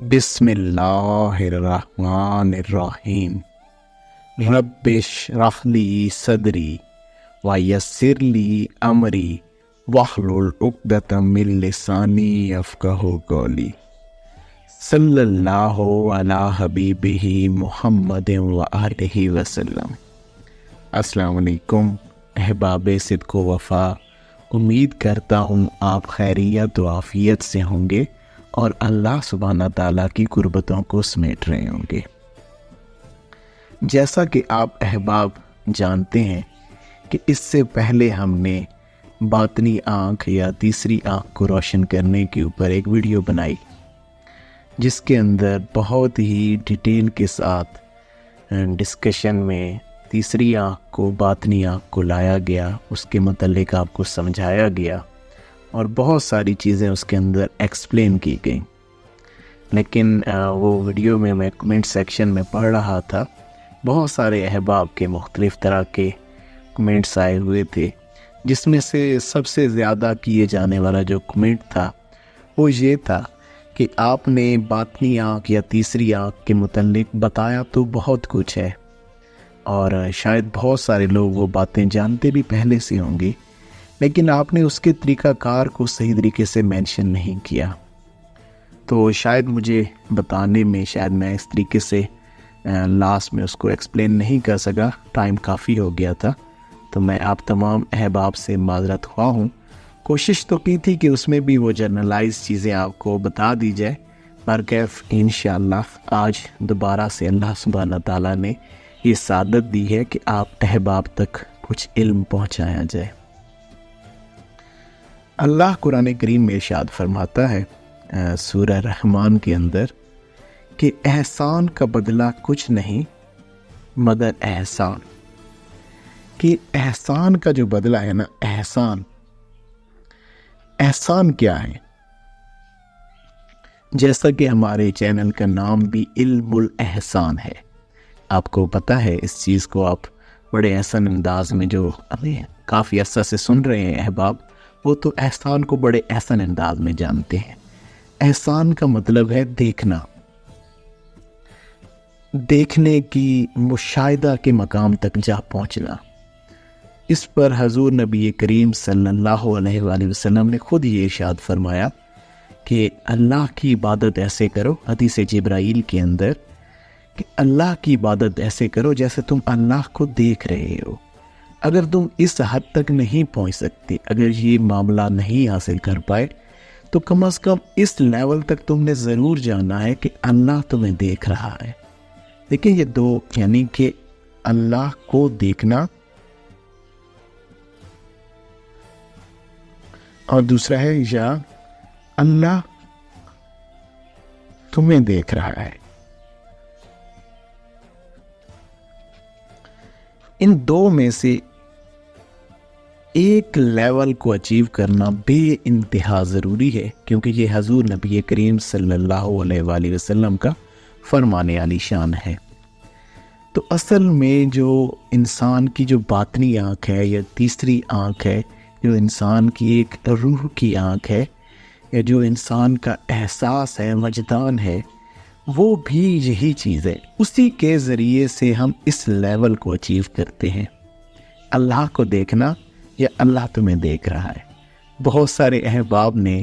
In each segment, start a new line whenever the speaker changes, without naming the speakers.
بسم اللہ الرحمن الرحیم رب اشرح لی صدری ویسر لی امری واحلل عقدۃ من لسانی یفقہوا قولی صلی اللہ علی حبیبہ محمد وآلہ وسلم۔ السلام علیکم احباب صدق و وفا، امید کرتا ہوں آپ خیریت و عافیت سے ہوں گے اور اللہ سبحانہ تعالیٰ کی قربتوں کو سمیٹ رہے ہوں گے۔ جیسا کہ آپ احباب جانتے ہیں کہ اس سے پہلے ہم نے باطنی آنکھ یا تیسری آنکھ کو روشن کرنے کے اوپر ایک ویڈیو بنائی، جس کے اندر بہت ہی ڈیٹیل کے ساتھ ڈسکشن میں تیسری آنکھ کو باطنی آنکھ کو لایا گیا، اس کے متعلق آپ کو سمجھایا گیا اور بہت ساری چیزیں اس کے اندر ایکسپلین کی گئیں۔ لیکن وہ ویڈیو میں کمنٹ سیکشن میں پڑھ رہا تھا، بہت سارے احباب کے مختلف طرح کے کمنٹس آئے ہوئے تھے، جس میں سے سب سے زیادہ کیے جانے والا جو کمنٹ تھا وہ یہ تھا کہ آپ نے باطنی آنکھ یا تیسری آنکھ کے متعلق بتایا تو بہت کچھ ہے، اور شاید بہت سارے لوگ وہ باتیں جانتے بھی پہلے سے ہوں گے، لیکن آپ نے اس کے طریقہ کار کو صحیح طریقے سے مینشن نہیں کیا۔ تو شاید مجھے بتانے میں شاید میں اس طریقے سے لاسٹ میں اس کو ایکسپلین نہیں کر سکا، ٹائم کافی ہو گیا تھا، تو میں آپ تمام احباب سے معذرت خواہ ہوں۔ کوشش تو کی تھی کہ اس میں بھی وہ جنرلائز چیزیں آپ کو بتا دی جائے، پر کیف انشاءاللہ آج دوبارہ سے اللہ سبحانہ تعالیٰ نے یہ سعادت دی ہے کہ آپ احباب تک کچھ علم پہنچایا جائے۔ اللہ قرآن کریم میں ارشاد فرماتا ہے سورہ رحمان کے اندر کہ احسان کا بدلہ کچھ نہیں مگر احسان، کہ احسان کا جو بدلہ ہے نا، احسان کیا ہے؟ جیسا کہ ہمارے چینل کا نام بھی علم الاحسان ہے، آپ کو پتہ ہے اس چیز کو، آپ بڑے احسن انداز میں جو ہمیں کافی عرصہ سے سن رہے ہیں احباب، وہ تو احسان کو بڑے احسن انداز میں جانتے ہیں۔ احسان کا مطلب ہے دیکھنا، دیکھنے کی مشاہدہ کے مقام تک جا پہنچنا۔ اس پر حضور نبی کریم صلی اللہ علیہ وآلہ وسلم نے خود یہ ارشاد فرمایا کہ اللہ کی عبادت ایسے کرو، حدیث جبرائیل کے اندر، کہ اللہ کی عبادت ایسے کرو جیسے تم اللہ کو دیکھ رہے ہو۔ اگر تم اس حد تک نہیں پہنچ سکتے، اگر یہ معاملہ نہیں حاصل کر پائے، تو کم از کم اس لیول تک تم نے ضرور جانا ہے کہ اللہ تمہیں دیکھ رہا ہے۔ دیکھیں یہ دو، یعنی کہ اللہ کو دیکھنا اور دوسرا ہے یا اللہ تمہیں دیکھ رہا ہے۔ ان دو میں سے ایک لیول کو اچیو کرنا بے انتہا ضروری ہے، کیونکہ یہ حضور نبی کریم صلی اللہ علیہ وآلہ وسلم کا فرمانے علی شان ہے۔ تو اصل میں جو انسان کی جو باطنی آنکھ ہے یا تیسری آنکھ ہے، جو انسان کی ایک روح کی آنکھ ہے، یا جو انسان کا احساس ہے، وجدان ہے، وہ بھی یہی چیز ہے۔ اسی کے ذریعے سے ہم اس لیول کو اچیو کرتے ہیں، اللہ کو دیکھنا یا اللہ تمہیں دیکھ رہا ہے۔ بہت سارے احباب نے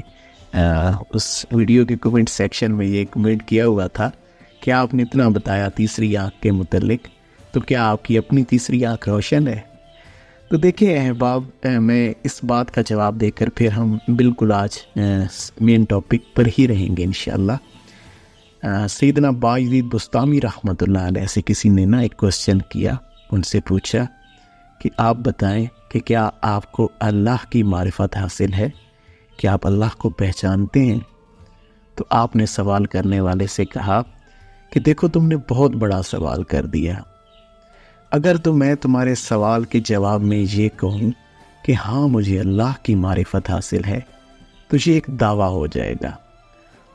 اس ویڈیو کے کمنٹ سیکشن میں یہ کمنٹ کیا ہوا تھا کہ آپ نے اتنا بتایا تیسری آنکھ کے متعلق، تو کیا آپ کی اپنی تیسری آنکھ روشن ہے؟ تو دیکھیں احباب، میں اس بات کا جواب دے کر پھر ہم بالکل آج مین ٹاپک پر ہی رہیں گے انشاءاللہ۔ سیدنا بایزید بستامی رحمۃ اللہ علیہ سے کسی نے ایک کوسچن کیا، ان سے پوچھا کہ آپ بتائیں کہ کیا آپ کو اللہ کی معرفت حاصل ہے، کہ آپ اللہ کو پہچانتے ہیں؟ تو آپ نے سوال کرنے والے سے کہا کہ دیکھو تم نے بہت بڑا سوال کر دیا، اگر تو میں تمہارے سوال کے جواب میں یہ کہوں کہ ہاں مجھے اللہ کی معرفت حاصل ہے، تو یہ ایک دعویٰ ہو جائے گا،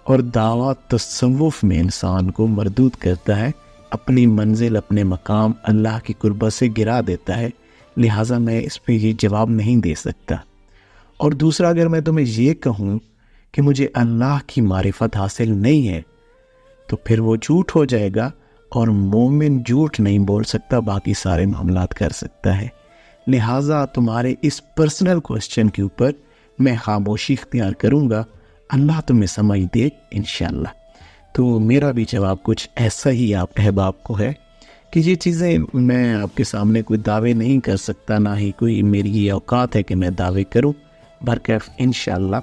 اور دعویٰ تصوف میں انسان کو مردود کرتا ہے، اپنی منزل اپنے مقام اللہ کی قربت سے گرا دیتا ہے، لہٰذا میں اس پہ یہ جواب نہیں دے سکتا۔ اور دوسرا، اگر میں تمہیں یہ کہوں کہ مجھے اللہ کی معرفت حاصل نہیں ہے، تو پھر وہ جھوٹ ہو جائے گا، اور مومن جھوٹ نہیں بول سکتا، باقی سارے معاملات کر سکتا ہے۔ لہٰذا تمہارے اس پرسنل کوسچن کے اوپر میں خاموشی اختیار کروں گا، اللہ تمہیں سمجھ دے انشاءاللہ۔ تو میرا بھی جواب کچھ ایسا ہی آپ احباب کو ہے کہ یہ چیزیں میں آپ کے سامنے کوئی دعوے نہیں کر سکتا، نہ ہی کوئی میری یہ اوقات ہے کہ میں دعوے کروں، برکیف انشاءاللہ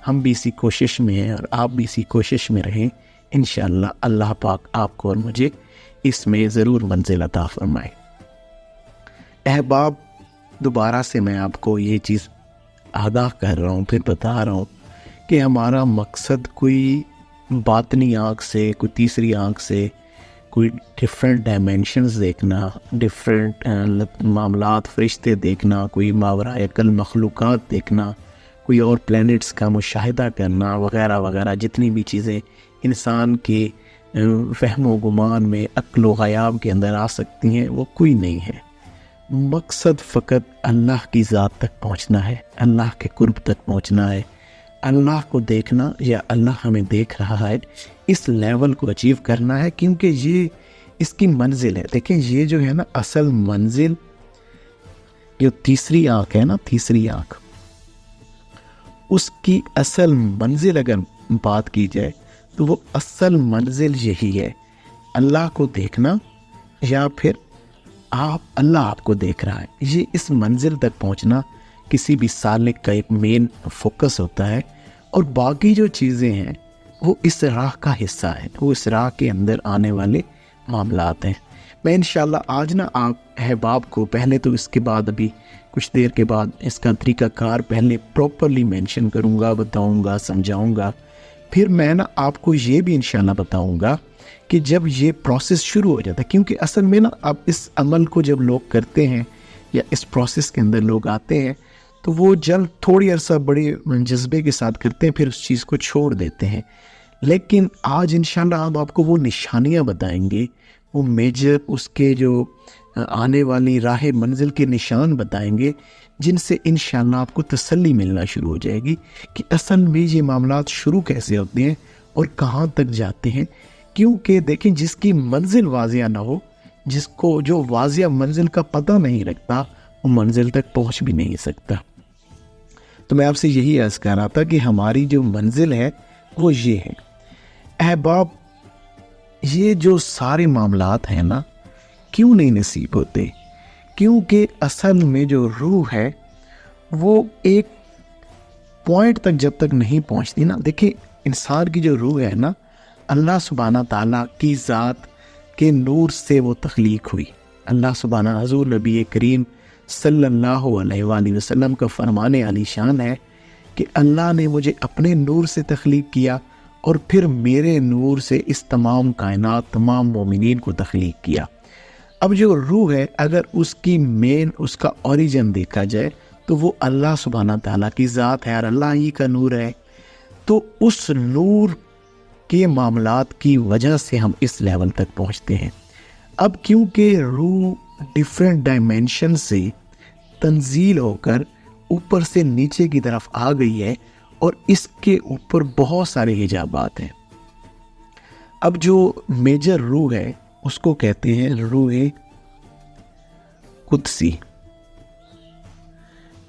ہم بھی اسی کوشش میں ہیں اور آپ بھی اسی کوشش میں رہیں، انشاءاللہ اللہ پاک آپ کو اور مجھے اس میں ضرور منزل عطا فرمائے۔ احباب، دوبارہ سے میں آپ کو یہ چیز آگاہ کر رہا ہوں، پھر بتا رہا ہوں کہ ہمارا مقصد کوئی باطنی آنکھ سے، کوئی تیسری آنکھ سے کوئی ڈفرینٹ ڈائمینشنز دیکھنا، ڈفرینٹ معاملات فرشتے دیکھنا، کوئی ماورائے عقل مخلوقات دیکھنا، کوئی اور پلینٹس کا مشاہدہ کرنا وغیرہ وغیرہ، جتنی بھی چیزیں انسان کے فہم و گمان میں، عقل و خیال کے اندر آ سکتی ہیں، وہ کوئی نہیں ہے۔ مقصد فقط اللہ کی ذات تک پہنچنا ہے، اللہ کے قرب تک پہنچنا ہے، اللہ کو دیکھنا یا اللہ ہمیں دیکھ رہا ہے، اس لیول کو اچیو کرنا ہے، کیونکہ یہ اس کی منزل ہے۔ دیکھیں یہ جو ہے نا اصل منزل، جو تیسری آنکھ ہے نا، تیسری آنکھ، اس کی اصل منزل اگر بات کی جائے تو وہ اصل منزل یہی ہے، اللہ کو دیکھنا، یا پھر اللہ آپ کو دیکھ رہا ہے۔ یہ اس منزل تک پہنچنا کسی بھی سالک کا ایک مین فوکس ہوتا ہے، اور باقی جو چیزیں ہیں وہ اس راہ کا حصہ ہے، وہ اس راہ کے اندر آنے والے معاملات ہیں۔ میں انشاءاللہ آج نا آپ احباب کو پہلے تو اس کے بعد ابھی کچھ دیر کے بعد اس کا طریقہ کار پہلے پراپرلی مینشن کروں گا، بتاؤں گا، سمجھاؤں گا، پھر میں نا آپ کو یہ بھی انشاءاللہ بتاؤں گا کہ جب یہ پروسیس شروع ہو جاتا ہے، کیونکہ اصل میں نا اب اس عمل کو جب لوگ کرتے ہیں یا اس پروسیس کے اندر لوگ آتے ہیں تو وہ جلد تھوڑی عرصہ بڑے جذبے کے ساتھ کرتے ہیں، پھر اس چیز کو چھوڑ دیتے ہیں۔ لیکن آج انشاءاللہ ہم آپ کو وہ نشانیاں بتائیں گے، وہ میجر اس کے جو آنے والی راہ منزل کے نشان بتائیں گے، جن سے انشاءاللہ آپ کو تسلی ملنا شروع ہو جائے گی کہ اصل میں یہ معاملات شروع کیسے ہوتے ہیں اور کہاں تک جاتے ہیں۔ کیونکہ دیکھیں جس کی منزل واضح نہ ہو، جس کو جو واضح منزل کا پتہ نہیں رکھتا، وہ منزل تک پہنچ بھی نہیں سکتا۔ تو میں آپ سے یہی عرض کر رہا تھا کہ ہماری جو منزل ہے وہ یہ ہے۔ احباب، یہ جو سارے معاملات ہیں نا، کیوں نہیں نصیب ہوتے؟ کیونکہ اصل میں جو روح ہے وہ ایک پوائنٹ تک جب تک نہیں پہنچتی نا، دیکھیں انسان کی جو روح ہے نا، اللہ سبحانہ تعالیٰ کی ذات کے نور سے وہ تخلیق ہوئی۔ اللہ سبحانہ، حضور نبی کریم صلی اللہ علیہ وآلہ وسلم کا فرمان علی شان ہے کہ اللہ نے مجھے اپنے نور سے تخلیق کیا اور پھر میرے نور سے اس تمام کائنات، تمام مومنین کو تخلیق کیا۔ اب جو روح ہے، اگر اس کی مین، اس کا اوریجن دیکھا جائے تو وہ اللہ سبحانہ تعالیٰ کی ذات ہے اور اللہ ہی کا نور ہے۔ تو اس نور کے معاملات کی وجہ سے ہم اس لیول تک پہنچتے ہیں۔ اب کیونکہ روح ڈیفرنٹ ڈائمینشن سے تنزیل ہو کر اوپر سے نیچے کی طرف آ گئی ہے، اور اس کے اوپر بہت سارے حجابات ہیں۔ اب جو میجر روح ہے اس کو کہتے ہیں روح قدسی۔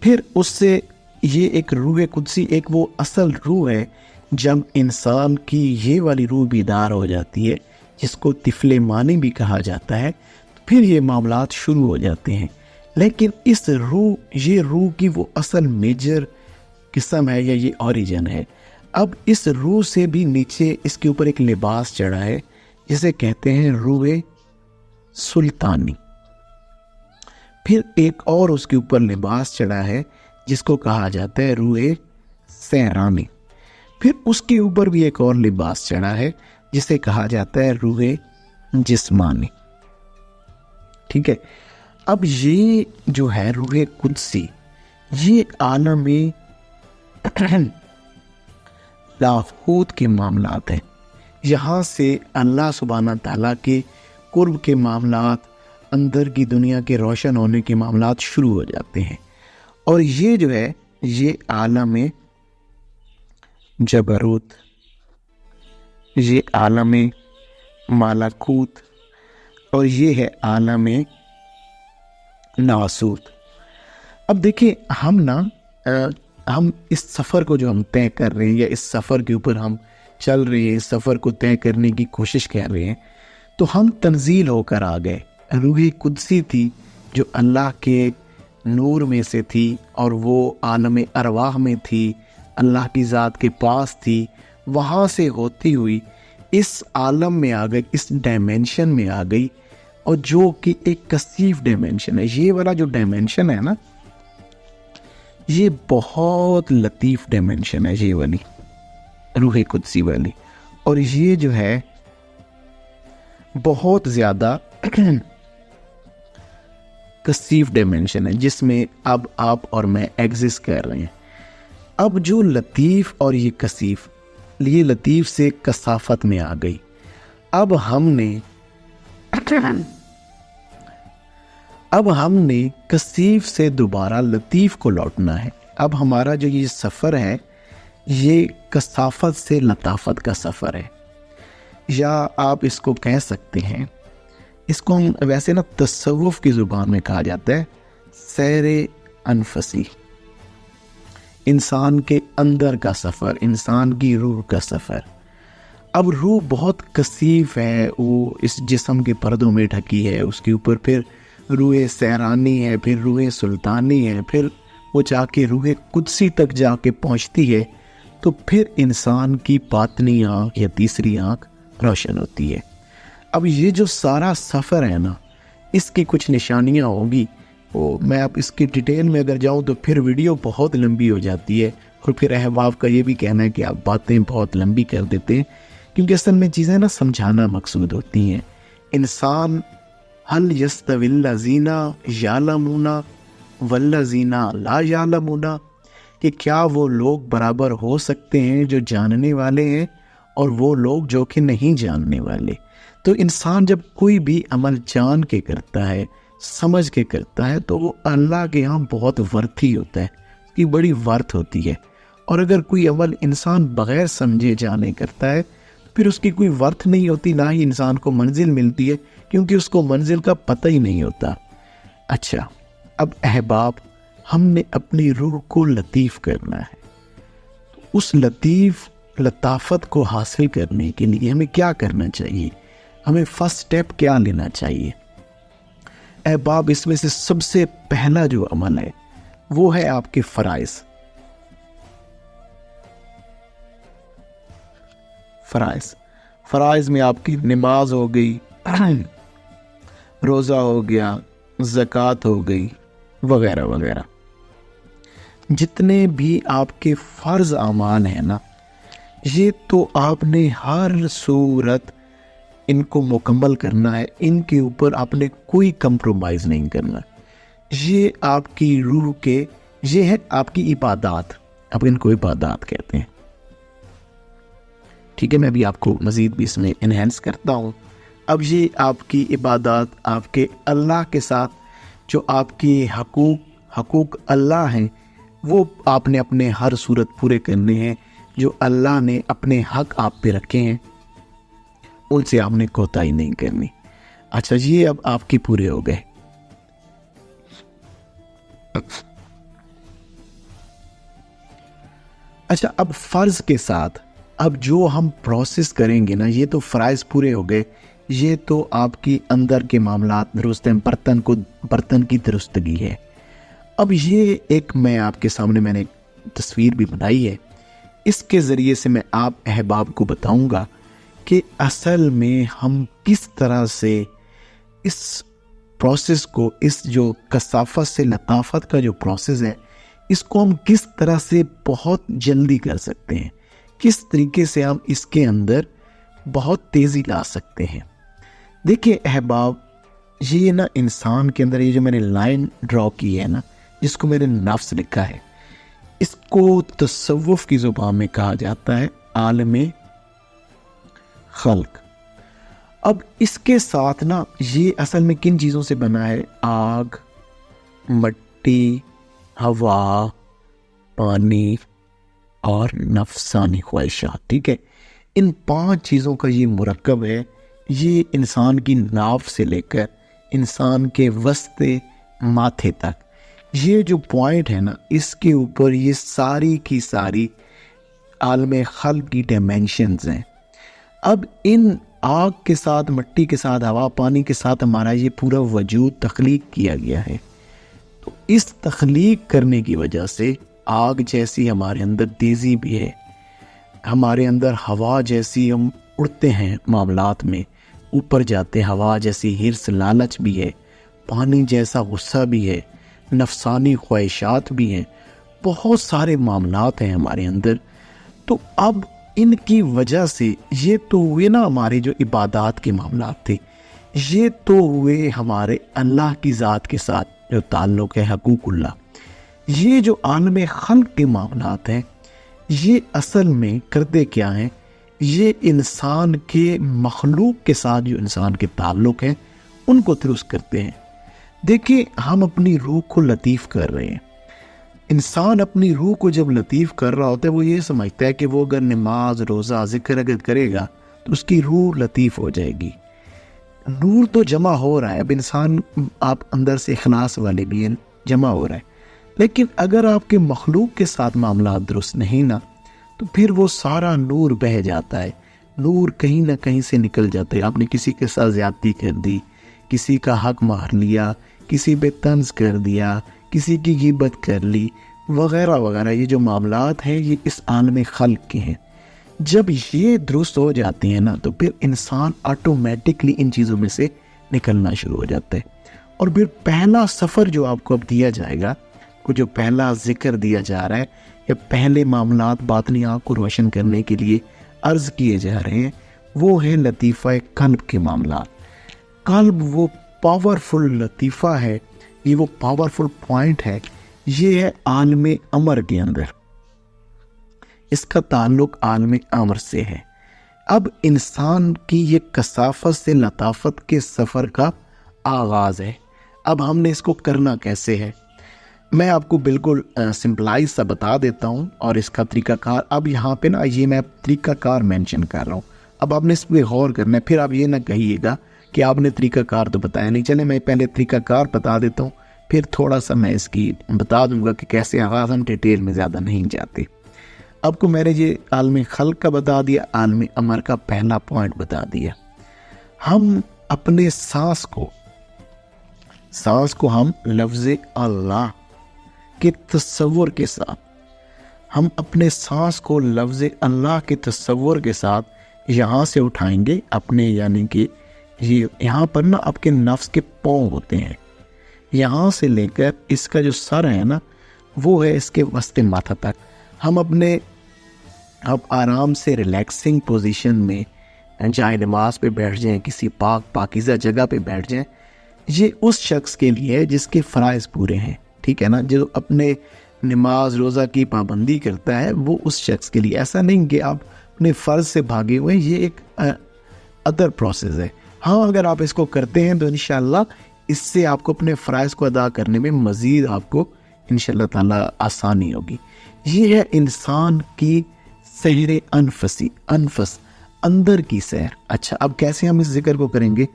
پھر اس سے یہ ایک روح قدسی، ایک وہ اصل روح ہے جب انسان کی یہ والی روح بیدار ہو جاتی ہے، جس کو طفل معنی بھی کہا جاتا ہے، پھر یہ معاملات شروع ہو جاتے ہیں۔ لیکن اس روح، یہ روح کی وہ اصل میجر قسم ہے یا یہ اوریجن ہے۔ اب اس روح سے بھی نیچے اس کے اوپر ایک لباس چڑھا ہے جسے کہتے ہیں روح سلطانی۔ پھر ایک اور اس کے اوپر لباس چڑھا ہے جس کو کہا جاتا ہے روح سیرانی۔ پھر اس کے اوپر بھی ایک اور لباس چڑھا ہے جسے کہا جاتا ہے روح جسمانی۔ ٹھیک ہے، اب یہ جو ہے روح قدسی، یہ عالم لاہوت کے معاملات ہیں۔ یہاں سے اللہ سبحانہ تعالیٰ کے قرب کے معاملات، اندر کی دنیا کے روشن ہونے کے معاملات شروع ہو جاتے ہیں۔ اور یہ جو ہے، یہ عالم جبروت، یہ عالم مالاکوت، اور یہ ہے عالم ناسوت۔ اب دیکھیں ہم اس سفر کو جو ہم طے کر رہے ہیں، یا اس سفر کے اوپر ہم چل رہے ہیں، اس سفر کو طے کرنے کی کوشش کر رہے ہیں، تو ہم تنزیل ہو کر آ گئے۔ روح قدسی تھی جو اللہ کے نور میں سے تھی، اور وہ عالم ارواح میں تھی، اللہ کی ذات کے پاس تھی، وہاں سے ہوتی ہوئی اس عالم میں آ گئی، اس ڈائمینشن میں آ گئی، اور جو کہ ایک کثیف ڈائمینشن ہے۔ یہ والا جو ڈائمینشن ہے نا، یہ بہت لطیف ڈائمینشن ہے، یہ والی روح قدسی والی، اور یہ جو ہے بہت زیادہ کثیف ڈائمینشن ہے، جس میں اب آپ اور میں ایگزسٹ کر رہے ہیں۔ اب جو لطیف اور یہ کثیف، یہ لطیف سے کثافت میں آ گئی۔ اب ہم نے کثیف سے دوبارہ لطیف کو لوٹنا ہے۔ اب ہمارا جو یہ سفر ہے، یہ کثافت سے لطافت کا سفر ہے، یا آپ اس کو کہہ سکتے ہیں، اس کو ہم ویسے نا تصوف کی زبان میں کہا جاتا ہے سیر انفسی، انسان کے اندر کا سفر، انسان کی روح کا سفر۔ اب روح بہت کثیف ہے، وہ اس جسم کے پردوں میں ڈھکی ہے، اس کے اوپر پھر روح سیرانی ہے، پھر روح سلطانی ہے، پھر وہ جا کے روح قدسی تک جا کے پہنچتی ہے، تو پھر انسان کی باطنی آنکھ یا تیسری آنکھ روشن ہوتی ہے۔ اب یہ جو سارا سفر ہے نا، اس کی کچھ نشانیاں ہوگی، وہ میں اب اس کی ڈیٹیل میں اگر جاؤں تو پھر ویڈیو بہت لمبی ہو جاتی ہے، اور پھر احباب کا یہ بھی کہنا ہے کہ آپ باتیں بہت لمبی کر دیتے ہیں، کیونکہ اصل میں چیزیں نا سمجھانا مقصود ہوتی ہیں۔ انسان هل يستوي الذين يعلمون والذين لا يعلمون، کہ کیا وہ لوگ برابر ہو سکتے ہیں جو جاننے والے ہیں اور وہ لوگ جو کہ نہیں جاننے والے؟ تو انسان جب کوئی بھی عمل جان کے کرتا ہے، سمجھ کے کرتا ہے، تو وہ اللہ کے ہاں بہت ورتھی ہوتا ہے، اس کی بڑی ورتھ ہوتی ہے۔ اور اگر کوئی عمل انسان بغیر سمجھے جانے کرتا ہے، پھر اس کی کوئی ورتھ نہیں ہوتی، نہ ہی انسان کو منزل ملتی ہے، کیونکہ اس کو منزل کا پتہ ہی نہیں ہوتا۔ اچھا، اب احباب، ہم نے اپنی روح کو لطیف کرنا ہے۔ اس لطافت کو حاصل کرنے کے لیے ہمیں کیا کرنا چاہیے؟ ہمیں فرسٹ سٹیپ کیا لینا چاہیے؟ احباب، اس میں سے سب سے پہلا جو عمل ہے وہ ہے آپ کے فرائض۔ فرائض میں آپ کی نماز ہو گئی، روزہ ہو گیا، زکوٰۃ ہو گئی، وغیرہ وغیرہ۔ جتنے بھی آپ کے فرض اعمال ہیں نا، یہ تو آپ نے ہر صورت ان کو مکمل کرنا ہے، ان کے اوپر آپ نے کوئی کمپرومائز نہیں کرنا۔ یہ آپ کی روح کے، یہ ہے آپ کی عبادات، آپ ان کو عبادات کہتے ہیں۔ ٹھیک ہے، میں بھی آپ کو مزید بھی اس میں انہینس کرتا ہوں۔ اب یہ آپ کی عبادات، آپ کے اللہ کے ساتھ جو آپ کی حقوق اللہ ہیں، وہ آپ نے اپنے ہر صورت پورے کرنے ہیں۔ جو اللہ نے اپنے حق آپ پہ رکھے ہیں، ان سے آپ نے کوتاہی نہیں کرنی۔ اچھا، یہ اب آپ کے پورے ہو گئے۔ اچھا، اب فرض کے ساتھ اب جو ہم پروسیس کریں گے نا، یہ تو فرائض پورے ہو گئے، یہ تو آپ کی اندر کے معاملات درست ہیں، برتن کی درستگی ہے۔ اب یہ ایک میں آپ کے سامنے میں نے تصویر بھی بنائی ہے، اس کے ذریعے سے میں آپ احباب کو بتاؤں گا کہ اصل میں ہم کس طرح سے اس پروسیس کو، اس جو کثافت سے لطافت کا جو پروسیس ہے، اس کو ہم کس طرح سے بہت جلدی کر سکتے ہیں، کس طریقے سے ہم اس کے اندر بہت تیزی لا سکتے ہیں۔ دیکھیں احباب، یہ نا انسان کے اندر یہ جو میں نے لائن ڈرا کی ہے نا، جس کو میں نے نفس لکھا ہے، اس کو تصوف کی زبان میں کہا جاتا ہے عالم خلق۔ اب اس کے ساتھ نا یہ اصل میں کن چیزوں سے بنا ہے؟ آگ، مٹی، ہوا، پانی اور نفسانی خواہشات۔ ٹھیک ہے، ان 5 چیزوں کا یہ مرکب ہے، یہ انسان کی ناف سے لے کر انسان کے وسط ماتھے تک، یہ جو پوائنٹ ہے نا، اس کے اوپر یہ ساری کی ساری عالم خلق کی ڈائمینشنز ہیں۔ اب ان آگ کے ساتھ، مٹی کے ساتھ، ہوا پانی کے ساتھ ہمارا یہ پورا وجود تخلیق کیا گیا ہے۔ تو اس تخلیق کرنے کی وجہ سے آگ جیسی ہمارے اندر تیزی بھی ہے، ہمارے اندر ہوا جیسی ہم اڑتے ہیں معاملات میں، اوپر جاتے، ہوا جیسی ہرس لالچ بھی ہے، پانی جیسا غصہ بھی ہے، نفسانی خواہشات بھی ہیں، بہت سارے معاملات ہیں ہمارے اندر۔ تو اب ان کی وجہ سے یہ تو ہوئے نا ہمارے جو عبادات کے معاملات تھے، یہ تو ہوئے ہمارے اللہ کی ذات کے ساتھ جو تعلق ہے، حقوق اللہ۔ یہ جو عالم خلق کے معاملات ہیں، یہ اصل میں کرتے کیا ہیں؟ یہ انسان کے مخلوق کے ساتھ جو انسان کے تعلق ہیں ان کو درست کرتے ہیں۔ دیکھیں، ہم اپنی روح کو لطیف کر رہے ہیں۔ انسان اپنی روح کو جب لطیف کر رہا ہوتا ہے، وہ یہ سمجھتا ہے کہ وہ اگر نماز، روزہ، ذکر اگر کرے گا تو اس کی روح لطیف ہو جائے گی۔ نور تو جمع ہو رہا ہے، اب انسان آپ اندر سے اخلاص والے بھی ہیں، جمع ہو رہا ہے، لیکن اگر آپ کے مخلوق کے ساتھ معاملات درست نہیں نا، تو پھر وہ سارا نور بہہ جاتا ہے، نور کہیں نہ کہیں سے نکل جاتا ہے۔ آپ نے کسی کے ساتھ زیادتی کر دی، کسی کا حق مار لیا، کسی پہ طنز کر دیا، کسی کی غیبت کر لی، وغیرہ وغیرہ، یہ جو معاملات ہیں یہ اس عالم خلق کے ہیں۔ جب یہ درست ہو جاتے ہیں نا، تو پھر انسان آٹومیٹکلی ان چیزوں میں سے نکلنا شروع ہو جاتا ہے۔ اور پھر پہلا سفر جو آپ کو اب دیا جائے گا، جو پہلا ذکر دیا جا رہا ہے، یا پہلے معاملات باطنی آنکھ کو روشن کرنے کے لیے عرض کیے جا رہے ہیں، وہ ہے لطیفہ قلب کے معاملات۔ قلب وہ پاورفل لطیفہ ہے، یہ وہ پاورفل پوائنٹ ہے، یہ ہے عالم امر کے اندر، اس کا تعلق عالم امر سے ہے۔ اب انسان کی یہ کثافت سے لطافت کے سفر کا آغاز ہے۔ اب ہم نے اس کو کرنا کیسے ہے، میں آپ کو بالکل سمپلائز سا بتا دیتا ہوں، اور اس کا طریقہ کار اب یہاں پہ نا، یہ میں طریقہ کار مینشن کر رہا ہوں، اب آپ نے اس پہ غور کرنا ہے، پھر آپ یہ نہ کہیے گا کہ آپ نے طریقہ کار تو بتایا نہیں۔ چلے میں پہلے طریقہ کار بتا دیتا ہوں، پھر تھوڑا سا میں اس کی بتا دوں گا کہ کیسے آغاز، ہم ڈیٹیل میں زیادہ نہیں جاتے۔ آپ کو میں نے یہ عالم خلق کا بتا دیا، عالم امر کا پہلا پوائنٹ بتا دیا۔ ہم اپنے سانس کو ہم لفظ اللہ کے تصور کے ساتھ، ہم اپنے سانس کو لفظ اللہ کے تصور کے ساتھ یہاں سے اٹھائیں گے اپنے، یعنی کہ یہ یہاں پر نا آپ کے نفس کے پاؤں ہوتے ہیں، یہاں سے لے کر اس کا جو سر ہے نا، وہ ہے اس کے وسط ماتھا تک۔ ہم اپنے اب آرام سے ریلیکسنگ پوزیشن میں جائے نماز پہ بیٹھ جائیں، کسی پاکیزہ جگہ پہ بیٹھ جائیں۔ یہ اس شخص کے لیے جس کے فرائض پورے ہیں، ٹھیک ہے نا، جو اپنے نماز روزہ کی پابندی کرتا ہے، وہ اس شخص کے لیے۔ ایسا نہیں کہ آپ اپنے فرض سے بھاگے ہوئے، یہ ایک ادر پروسیس ہے۔ ہاں، اگر آپ اس کو کرتے ہیں تو انشاءاللہ اس سے آپ کو اپنے فرائض کو ادا کرنے میں مزید آپ کو انشاءاللہ تعالی آسانی ہوگی۔ یہ ہے انسان کی سحر انفس، اندر کی سیر۔ اچھا، اب کیسے ہم اس ذکر کو کریں گے؟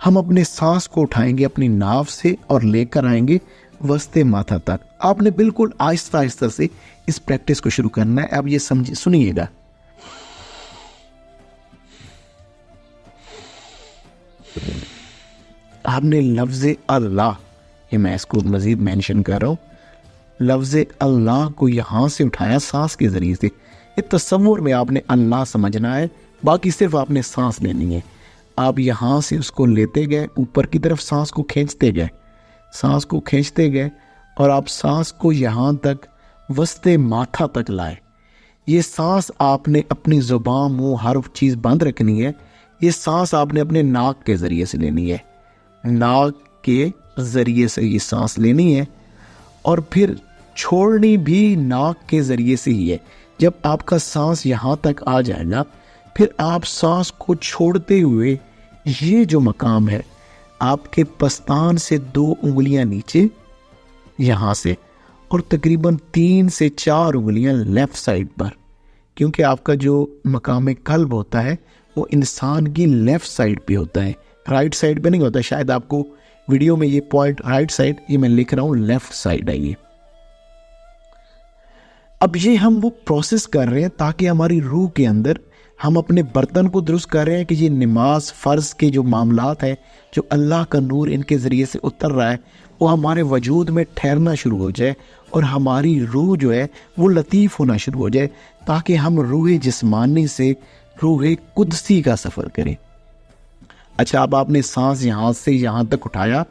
ہم اپنے سانس کو اٹھائیں گے اپنی ناف سے اور لے کر آئیں گے وسط ماتھا تک۔ آپ نے بالکل آہستہ آہستہ سے اس پریکٹس کو شروع کرنا ہے۔ اب یہ سنیے گا، آپ نے لفظ اللہ، یہ میں اس کو مزید مینشن کر رہا ہوں، لفظ اللہ کو یہاں سے اٹھایا سانس کے ذریعے سے۔ یہ تصور میں آپ نے اللہ سمجھنا ہے، باقی صرف آپ نے سانس لینی ہے۔ آپ یہاں سے اس کو لیتے گئے، اوپر کی طرف سانس کو کھینچتے گئے، اور آپ سانس کو یہاں تک وسط ماتھا تک لائے۔ یہ سانس آپ نے اپنی زبان، منہ، ہر چیز بند رکھنی ہے۔ یہ سانس آپ نے اپنے ناک کے ذریعے سے لینی ہے، ناک کے ذریعے سے یہ سانس لینی ہے، اور پھر چھوڑنی بھی ناک کے ذریعے سے ہی ہے۔ جب آپ کا سانس یہاں تک آ جائے گا، پھر آپ سانس کو چھوڑتے ہوئے یہ جو مقام ہے، آپ کے پستان سے 2 انگلیاں نیچے یہاں سے، اور تقریباً 3 سے 4 انگلیاں لیفٹ سائڈ پر، کیونکہ آپ کا جو مقام قلب ہوتا ہے وہ انسان کی لیفٹ سائڈ پہ ہوتا ہے, رائٹ سائڈ پہ نہیں ہوتا. شاید آپ کو ویڈیو میں یہ پوائنٹ رائٹ سائڈ, یہ میں لکھ رہا ہوں لیفٹ سائڈ ہے یہ. اب یہ ہم وہ پروسیس کر رہے ہیں تاکہ ہماری روح کے اندر ہم اپنے برتن کو درست کر رہے ہیں کہ یہ نماز فرض کے جو معاملات ہیں, جو اللہ کا نور ان کے ذریعے سے اتر رہا ہے, وہ ہمارے وجود میں ٹھہرنا شروع ہو جائے اور ہماری روح جو ہے وہ لطیف ہونا شروع ہو جائے, تاکہ ہم روح جسمانی سے روح قدسی کا سفر کریں. اچھا, اب آپ نے سانس یہاں سے یہاں تک اٹھایا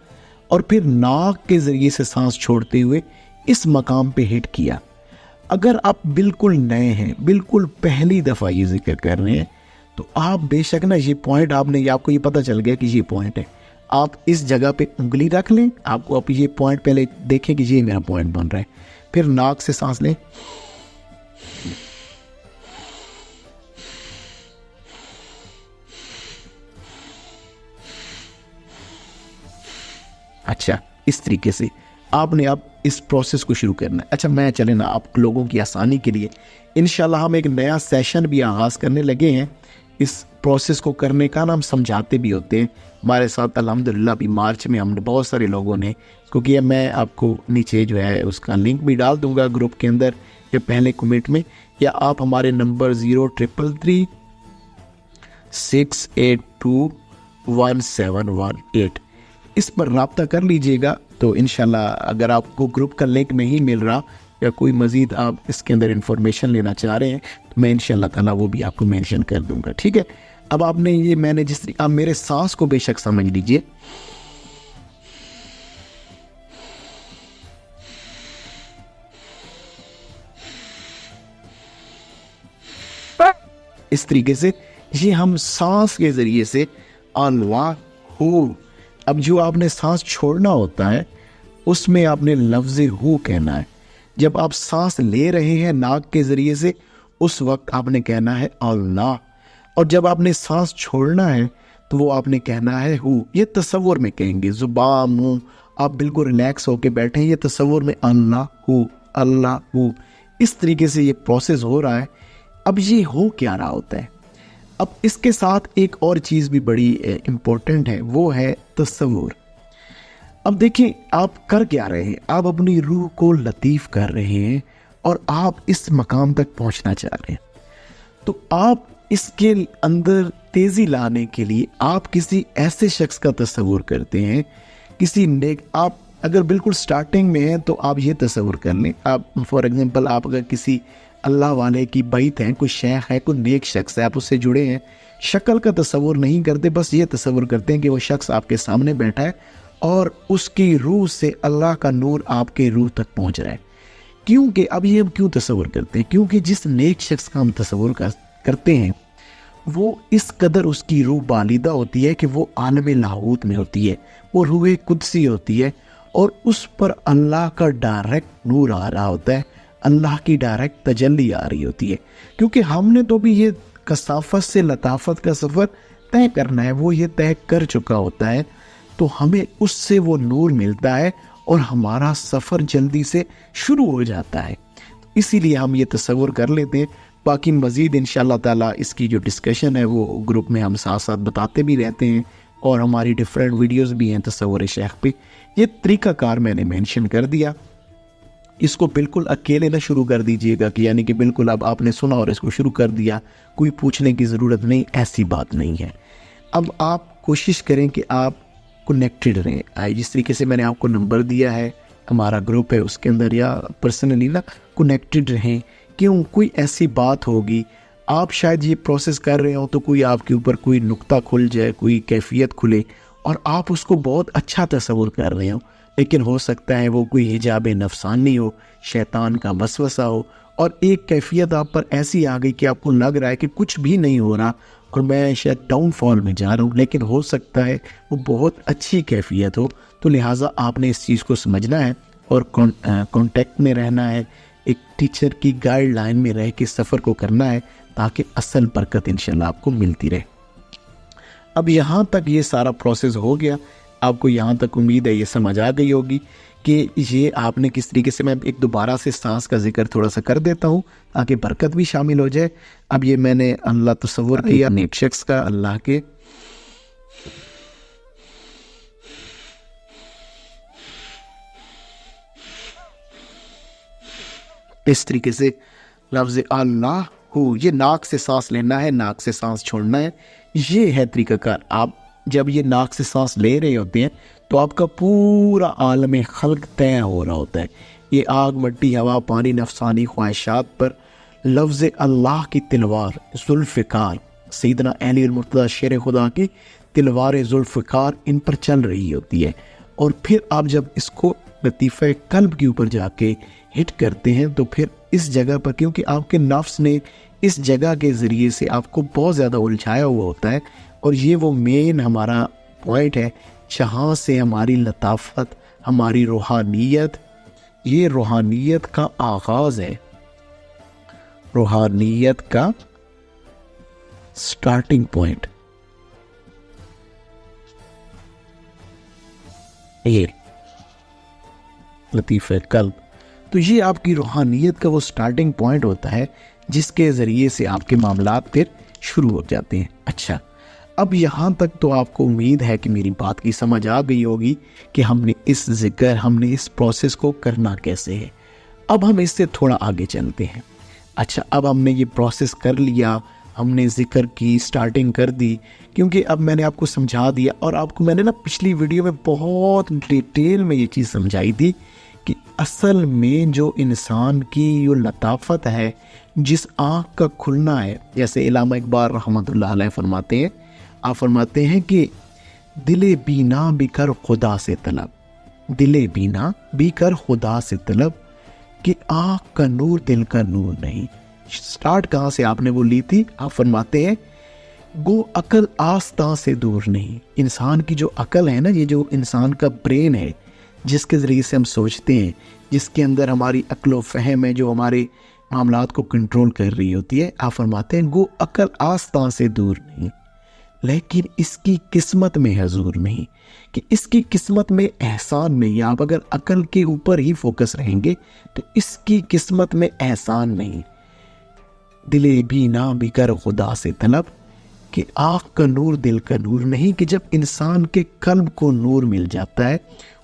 اور پھر ناک کے ذریعے سے سانس چھوڑتے ہوئے اس مقام پہ ہٹ کیا. اگر آپ بالکل نئے ہیں, بالکل پہلی دفعہ یہ ذکر کر رہے ہیں, تو آپ بے شک نا یہ پوائنٹ آپ کو یہ پتہ چل گیا کہ یہ پوائنٹ ہے, آپ اس جگہ پہ انگلی رکھ لیں. آپ کو یہ پوائنٹ پہلے دیکھیں کہ یہ میرا پوائنٹ بن رہا ہے. پھر ناک سے سانس لیں, اچھا اس طریقے سے آپ نے اب اس پروسیس کو شروع کرنا ہے. اچھا میں چلے نا آپ لوگوں کی آسانی کے لیے انشاءاللہ ہم ایک نیا سیشن بھی آغاز کرنے لگے ہیں. اس پروسیس کو کرنے کا نا ہم سمجھاتے بھی ہوتے ہیں. ہمارے ساتھ الحمدللہ ابھی مارچ میں ہم نے بہت سارے لوگوں نے اس کو کیا. میں آپ کو نیچے جو ہے اس کا لنک بھی ڈال دوں گا گروپ کے اندر یا پہلے کمنٹ میں, یا آپ ہمارے نمبر 0333 682 1718 اس پر رابطہ کر لیجئے گا. تو انشاءاللہ اگر آپ کو گروپ کا لنک نہیں مل رہا یا کوئی مزید آپ اس کے اندر انفارمیشن لینا چاہ رہے ہیں تو میں انشاءاللہ تعالیٰ وہ بھی آپ کو مینشن کر دوں گا. ٹھیک ہے, اب آپ نے یہ میں نے جس طرح آپ میرے سانس کو بے شک سمجھ لیجئے. اس طریقے سے یہ ہم سانس کے ذریعے سے اللہ ہو. اب جو آپ نے سانس چھوڑنا ہوتا ہے اس میں آپ نے لفظ ہو کہنا ہے. جب آپ سانس لے رہے ہیں ناک کے ذریعے سے اس وقت آپ نے کہنا ہے اللہ, اور جب آپ نے سانس چھوڑنا ہے تو وہ آپ نے کہنا ہے ہو. یہ تصور میں کہیں گے, زبان منہ آپ بالکل ریلیکس ہو کے بیٹھیں, یہ تصور میں اللہ ہو اللہ ہو. اس طریقے سے یہ پروسیس ہو رہا ہے. اب یہ ہو کیا رہا ہوتا ہے, اب اس کے ساتھ ایک اور چیز بھی بڑی امپورٹنٹ ہے, وہ ہے تصور. اب دیکھیں آپ کر کیا رہے ہیں, آپ اپنی روح کو لطیف کر رہے ہیں اور آپ اس مقام تک پہنچنا چاہ رہے ہیں. تو آپ اس کے اندر تیزی لانے کے لیے آپ کسی ایسے شخص کا تصور کرتے ہیں, کسی نیک. آپ اگر بالکل سٹارٹنگ میں ہیں تو آپ یہ تصور کر لیں, آپ فار ایگزامپل آپ اگر کسی اللہ والے کی بیت ہیں, کوئی شیخ ہے, کوئی نیک شخص ہے, آپ اس سے جڑے ہیں, شکل کا تصور نہیں کرتے, بس یہ تصور کرتے ہیں کہ وہ شخص آپ کے سامنے بیٹھا ہے اور اس کی روح سے اللہ کا نور آپ کے روح تک پہنچ رہا ہے. کیونکہ اب یہ ہم کیوں تصور کرتے ہیں, کیونکہ جس نیک شخص کا ہم تصور کرتے ہیں وہ اس قدر اس کی روح بالیدہ ہوتی ہے کہ وہ عالم لاہوت میں ہوتی ہے, وہ روح قدسی ہوتی ہے اور اس پر اللہ کا ڈائریکٹ نور آ رہا ہوتا ہے, اللہ کی ڈائریکٹ تجلی آ رہی ہوتی ہے. کیونکہ ہم نے تو بھی یہ کثافت سے لطافت کا سفر طے کرنا ہے, وہ یہ طے کر چکا ہوتا ہے, تو ہمیں اس سے وہ نور ملتا ہے اور ہمارا سفر جلدی سے شروع ہو جاتا ہے. اسی لیے ہم یہ تصور کر لیتے ہیں. باقی مزید انشاءاللہ تعالیٰ اس کی جو ڈسکشن ہے وہ گروپ میں ہم ساتھ ساتھ بتاتے بھی رہتے ہیں, اور ہماری ڈیفرنٹ ویڈیوز بھی ہیں تصور شیخ پہ. یہ طریقہ کار میں نے مینشن کر دیا. اس کو بالکل اکیلے نہ شروع کر دیجئے گا کہ یعنی کہ بالکل اب آپ نے سنا اور اس کو شروع کر دیا, کوئی پوچھنے کی ضرورت نہیں, ایسی بات نہیں ہے. اب آپ کوشش کریں کہ آپ کنیکٹڈ رہیں. جس طریقے سے میں نے آپ کو نمبر دیا ہے, ہمارا گروپ ہے اس کے اندر, یا پرسنلی نا کنیکٹڈ رہیں. کیوں, کوئی ایسی بات ہوگی, آپ شاید یہ پروسیس کر رہے ہوں تو کوئی آپ کے اوپر کوئی نقطہ کھل جائے, کوئی کیفیت کھلے اور آپ اس کو بہت اچھا تصور کر رہے ہوں, لیکن ہو سکتا ہے وہ کوئی حجاب نفسانی ہو, شیطان کا وسوسہ ہو, اور ایک کیفیت آپ پر ایسی آ گئی کہ آپ کو لگ رہا ہے کہ کچھ بھی نہیں ہو رہا اور میں شاید ڈاؤن فال میں جا رہا ہوں, لیکن ہو سکتا ہے وہ بہت اچھی کیفیت ہو. تو لہٰذا آپ نے اس چیز کو سمجھنا ہے اور کانٹیکٹ میں رہنا ہے, ایک ٹیچر کی گائیڈ لائن میں رہ کے سفر کو کرنا ہے تاکہ اصل برکت انشاءاللہ آپ کو ملتی رہے. اب یہاں تک یہ سارا پروسیس ہو گیا, آپ کو یہاں تک امید ہے یہ سمجھ آ گئی ہوگی کہ یہ آپ نے کس طریقے سے، میں ایک دوبارہ سے سانس کا ذکر تھوڑا سا کر دیتا ہوں تاکہ برکت بھی شامل ہو جائے. اب یہ میں نے اللہ تصور کیا نیک شخص کا، اللہ کے، اس طریقے سے لفظ اللہ ہو، یہ ناک سے سانس لینا ہے، ناک سے سانس چھوڑنا ہے. یہ ہے طریقہ کار. آپ جب یہ ناک سے سانس لے رہے ہوتے ہیں تو آپ کا پورا عالم خلق طے ہو رہا ہوتا ہے. یہ آگ، مٹی، ہوا، پانی، نفسانی خواہشات پر لفظ اللہ کی تلوار ذوالفقار، سیدنا علی المرتضیٰ شیر خدا کی تلوار ذوالفقار ان پر چل رہی ہوتی ہے. اور پھر آپ جب اس کو لطیفہ قلب کے اوپر جا کے ہٹ کرتے ہیں تو پھر اس جگہ پر، کیونکہ آپ کے نفس نے اس جگہ کے ذریعے سے آپ کو بہت زیادہ الجھایا ہوا ہوتا ہے، اور یہ وہ مین ہمارا پوائنٹ ہے جہاں سے ہماری لطافت، ہماری روحانیت، یہ روحانیت کا آغاز ہے، روحانیت کا سٹارٹنگ پوائنٹ. یہ لطیفہ قلب، تو یہ آپ کی روحانیت کا وہ سٹارٹنگ پوائنٹ ہوتا ہے جس کے ذریعے سے آپ کے معاملات پھر شروع ہو جاتے ہیں. اچھا، اب یہاں تک تو آپ کو امید ہے کہ میری بات کی سمجھ آ گئی ہوگی کہ ہم نے اس پروسیس کو کرنا کیسے ہے. اب ہم اس سے تھوڑا آگے چلتے ہیں. اچھا، اب ہم نے یہ پروسیس کر لیا، ہم نے ذکر کی سٹارٹنگ کر دی، کیونکہ اب میں نے آپ کو سمجھا دیا، اور آپ کو میں نے پچھلی ویڈیو میں بہت ڈیٹیل میں یہ چیز سمجھائی تھی کہ اصل میں جو انسان کی جو لطافت ہے، جس آنکھ کا کھلنا ہے، جیسے علامہ اقبال رحمۃ اللہ علیہ فرماتے ہیں، آپ فرماتے ہیں کہ دل بینا بھی کر خدا سے طلب، دل بینا بھی کر خدا سے طلب، کہ آنکھ کا نور دل کا نور نہیں. سٹارٹ کہاں سے آپ نے وہ لی تھی؟ آپ فرماتے ہیں گو عقل آستاں سے دور نہیں. انسان کی جو عقل ہے نا، یہ جو انسان کا برین ہے جس کے ذریعے سے ہم سوچتے ہیں، جس کے اندر ہماری عقل و فہم ہے جو ہمارے معاملات کو کنٹرول کر رہی ہوتی ہے، آپ فرماتے ہیں گو عقل آستاں سے دور نہیں، لیکن اس کی قسمت میں حضور نہیں، کہ اس کی قسمت میں احسان نہیں. آپ اگر عقل کے اوپر ہی فوکس رہیں گے تو اس کی قسمت میں احسان نہیں. دل بینا بھی کر خدا سے طلب، کہ آنکھ کا نور دل کا نور نہیں. کہ جب انسان کے قلب کو نور مل جاتا ہے،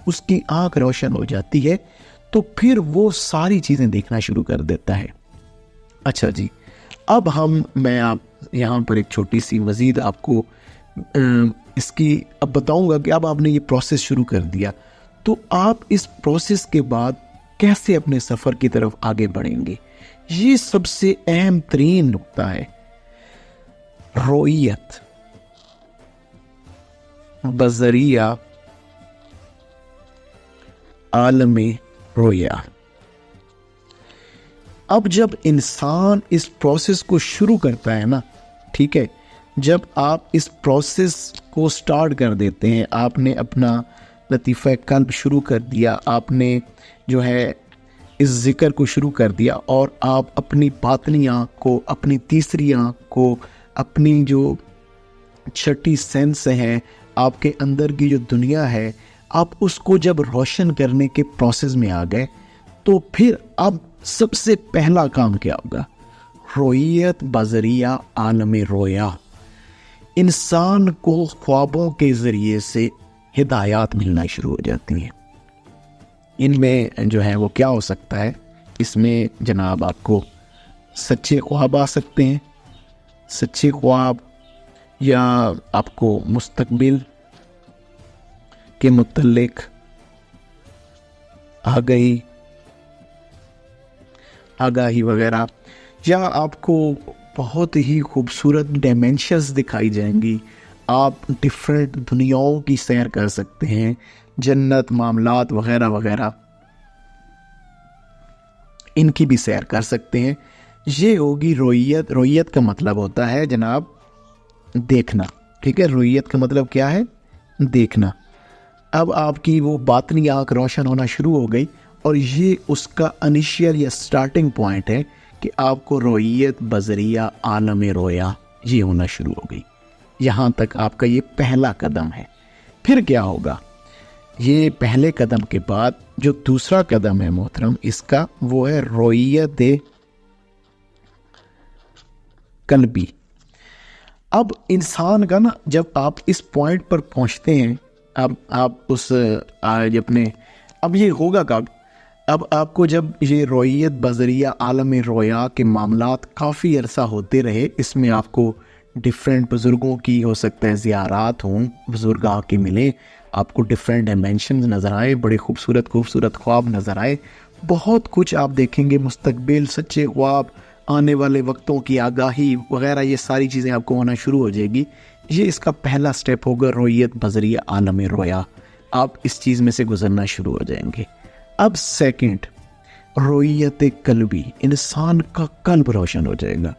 اس کی آنکھ روشن ہو جاتی ہے، تو پھر وہ ساری چیزیں دیکھنا شروع کر دیتا ہے. اچھا جی، اب میں آپ یہاں پر ایک چھوٹی سی مزید آپ کو اس کی اب بتاؤں گا کہ اب آپ نے یہ پروسیس شروع کر دیا تو آپ اس پروسیس کے بعد کیسے اپنے سفر کی طرف آگے بڑھیں گے. یہ سب سے اہم ترین نقطہ ہے، رؤیت بذریعہ عالم رویا. اب جب انسان اس پروسیس کو شروع کرتا ہے نا، ٹھیک ہے، جب آپ اس پروسیس کو سٹارٹ کر دیتے ہیں، آپ نے اپنا لطیفہ قلب شروع کر دیا، آپ نے جو ہے اس ذکر کو شروع کر دیا، اور آپ اپنی باطنی آنکھ کو، اپنی تیسری آنکھ کو، اپنی جو چھٹی سینس ہے، آپ کے اندر کی جو دنیا ہے، آپ اس کو جب روشن کرنے کے پروسیس میں آ گئے، تو پھر اب سب سے پہلا کام کیا ہوگا؟ رؤیت بذریعہ عالم رویا. انسان کو خوابوں کے ذریعے سے ہدایات ملنا شروع ہو جاتی ہیں. ان میں جو ہے وہ کیا ہو سکتا ہے؟ اس میں جناب آپ کو سچے خواب آ سکتے ہیں، سچے خواب، یا آپ کو مستقبل کے متعلق آگاہی وغیرہ، یا آپ کو بہت ہی خوبصورت ڈائمینشنز دکھائی جائیں گی. آپ ڈفرینٹ دنیاؤں کی سیر کر سکتے ہیں، جنت، معاملات وغیرہ وغیرہ، ان کی بھی سیر کر سکتے ہیں. یہ ہوگی رؤیت. رؤیت کا مطلب ہوتا ہے جناب دیکھنا، ٹھیک ہے. رؤیت کا مطلب کیا ہے؟ دیکھنا. اب آپ کی وہ باطنی آنکھ روشن ہونا شروع ہو گئی، اور یہ اس کا انیشیل یا سٹارٹنگ پوائنٹ ہے کہ آپ کو رؤیت بذریعہ عالم رویا یہ ہونا شروع ہو گئی. یہاں تک آپ کا یہ پہلا قدم ہے. پھر کیا ہوگا؟ یہ پہلے قدم کے بعد جو دوسرا قدم ہے محترم اس کا، وہ ہے رویت قلبی۔ اب انسان کا نا جب آپ اس پوائنٹ پر پہنچتے ہیں، اب آپ اس اپنے اب یہ ہوگا کب؟ اب آپ کو جب یہ رویت بذریعہ عالم رویا کے معاملات کافی عرصہ ہوتے رہے، اس میں آپ کو ڈفرینٹ بزرگوں کی ہو سکتا ہے زیارات ہوں، بزرگ آ کے ملیں، آپ کو ڈفرینٹ ڈائمینشنز نظر آئے، بڑے خوبصورت خوبصورت خواب نظر آئے، بہت کچھ آپ دیکھیں گے، مستقبل، سچے خواب، آنے والے وقتوں کی آگاہی وغیرہ، یہ ساری چیزیں آپ کو ہونا شروع ہو جائے گی۔ یہ اس کا پہلا سٹیپ ہوگا، رویت بذریعہ عالم رویا، آپ اس چیز میں سے گزرنا شروع ہو جائیں گے۔ اب سیکنڈ، رویت قلبی، انسان کا قلب روشن ہو جائے گا،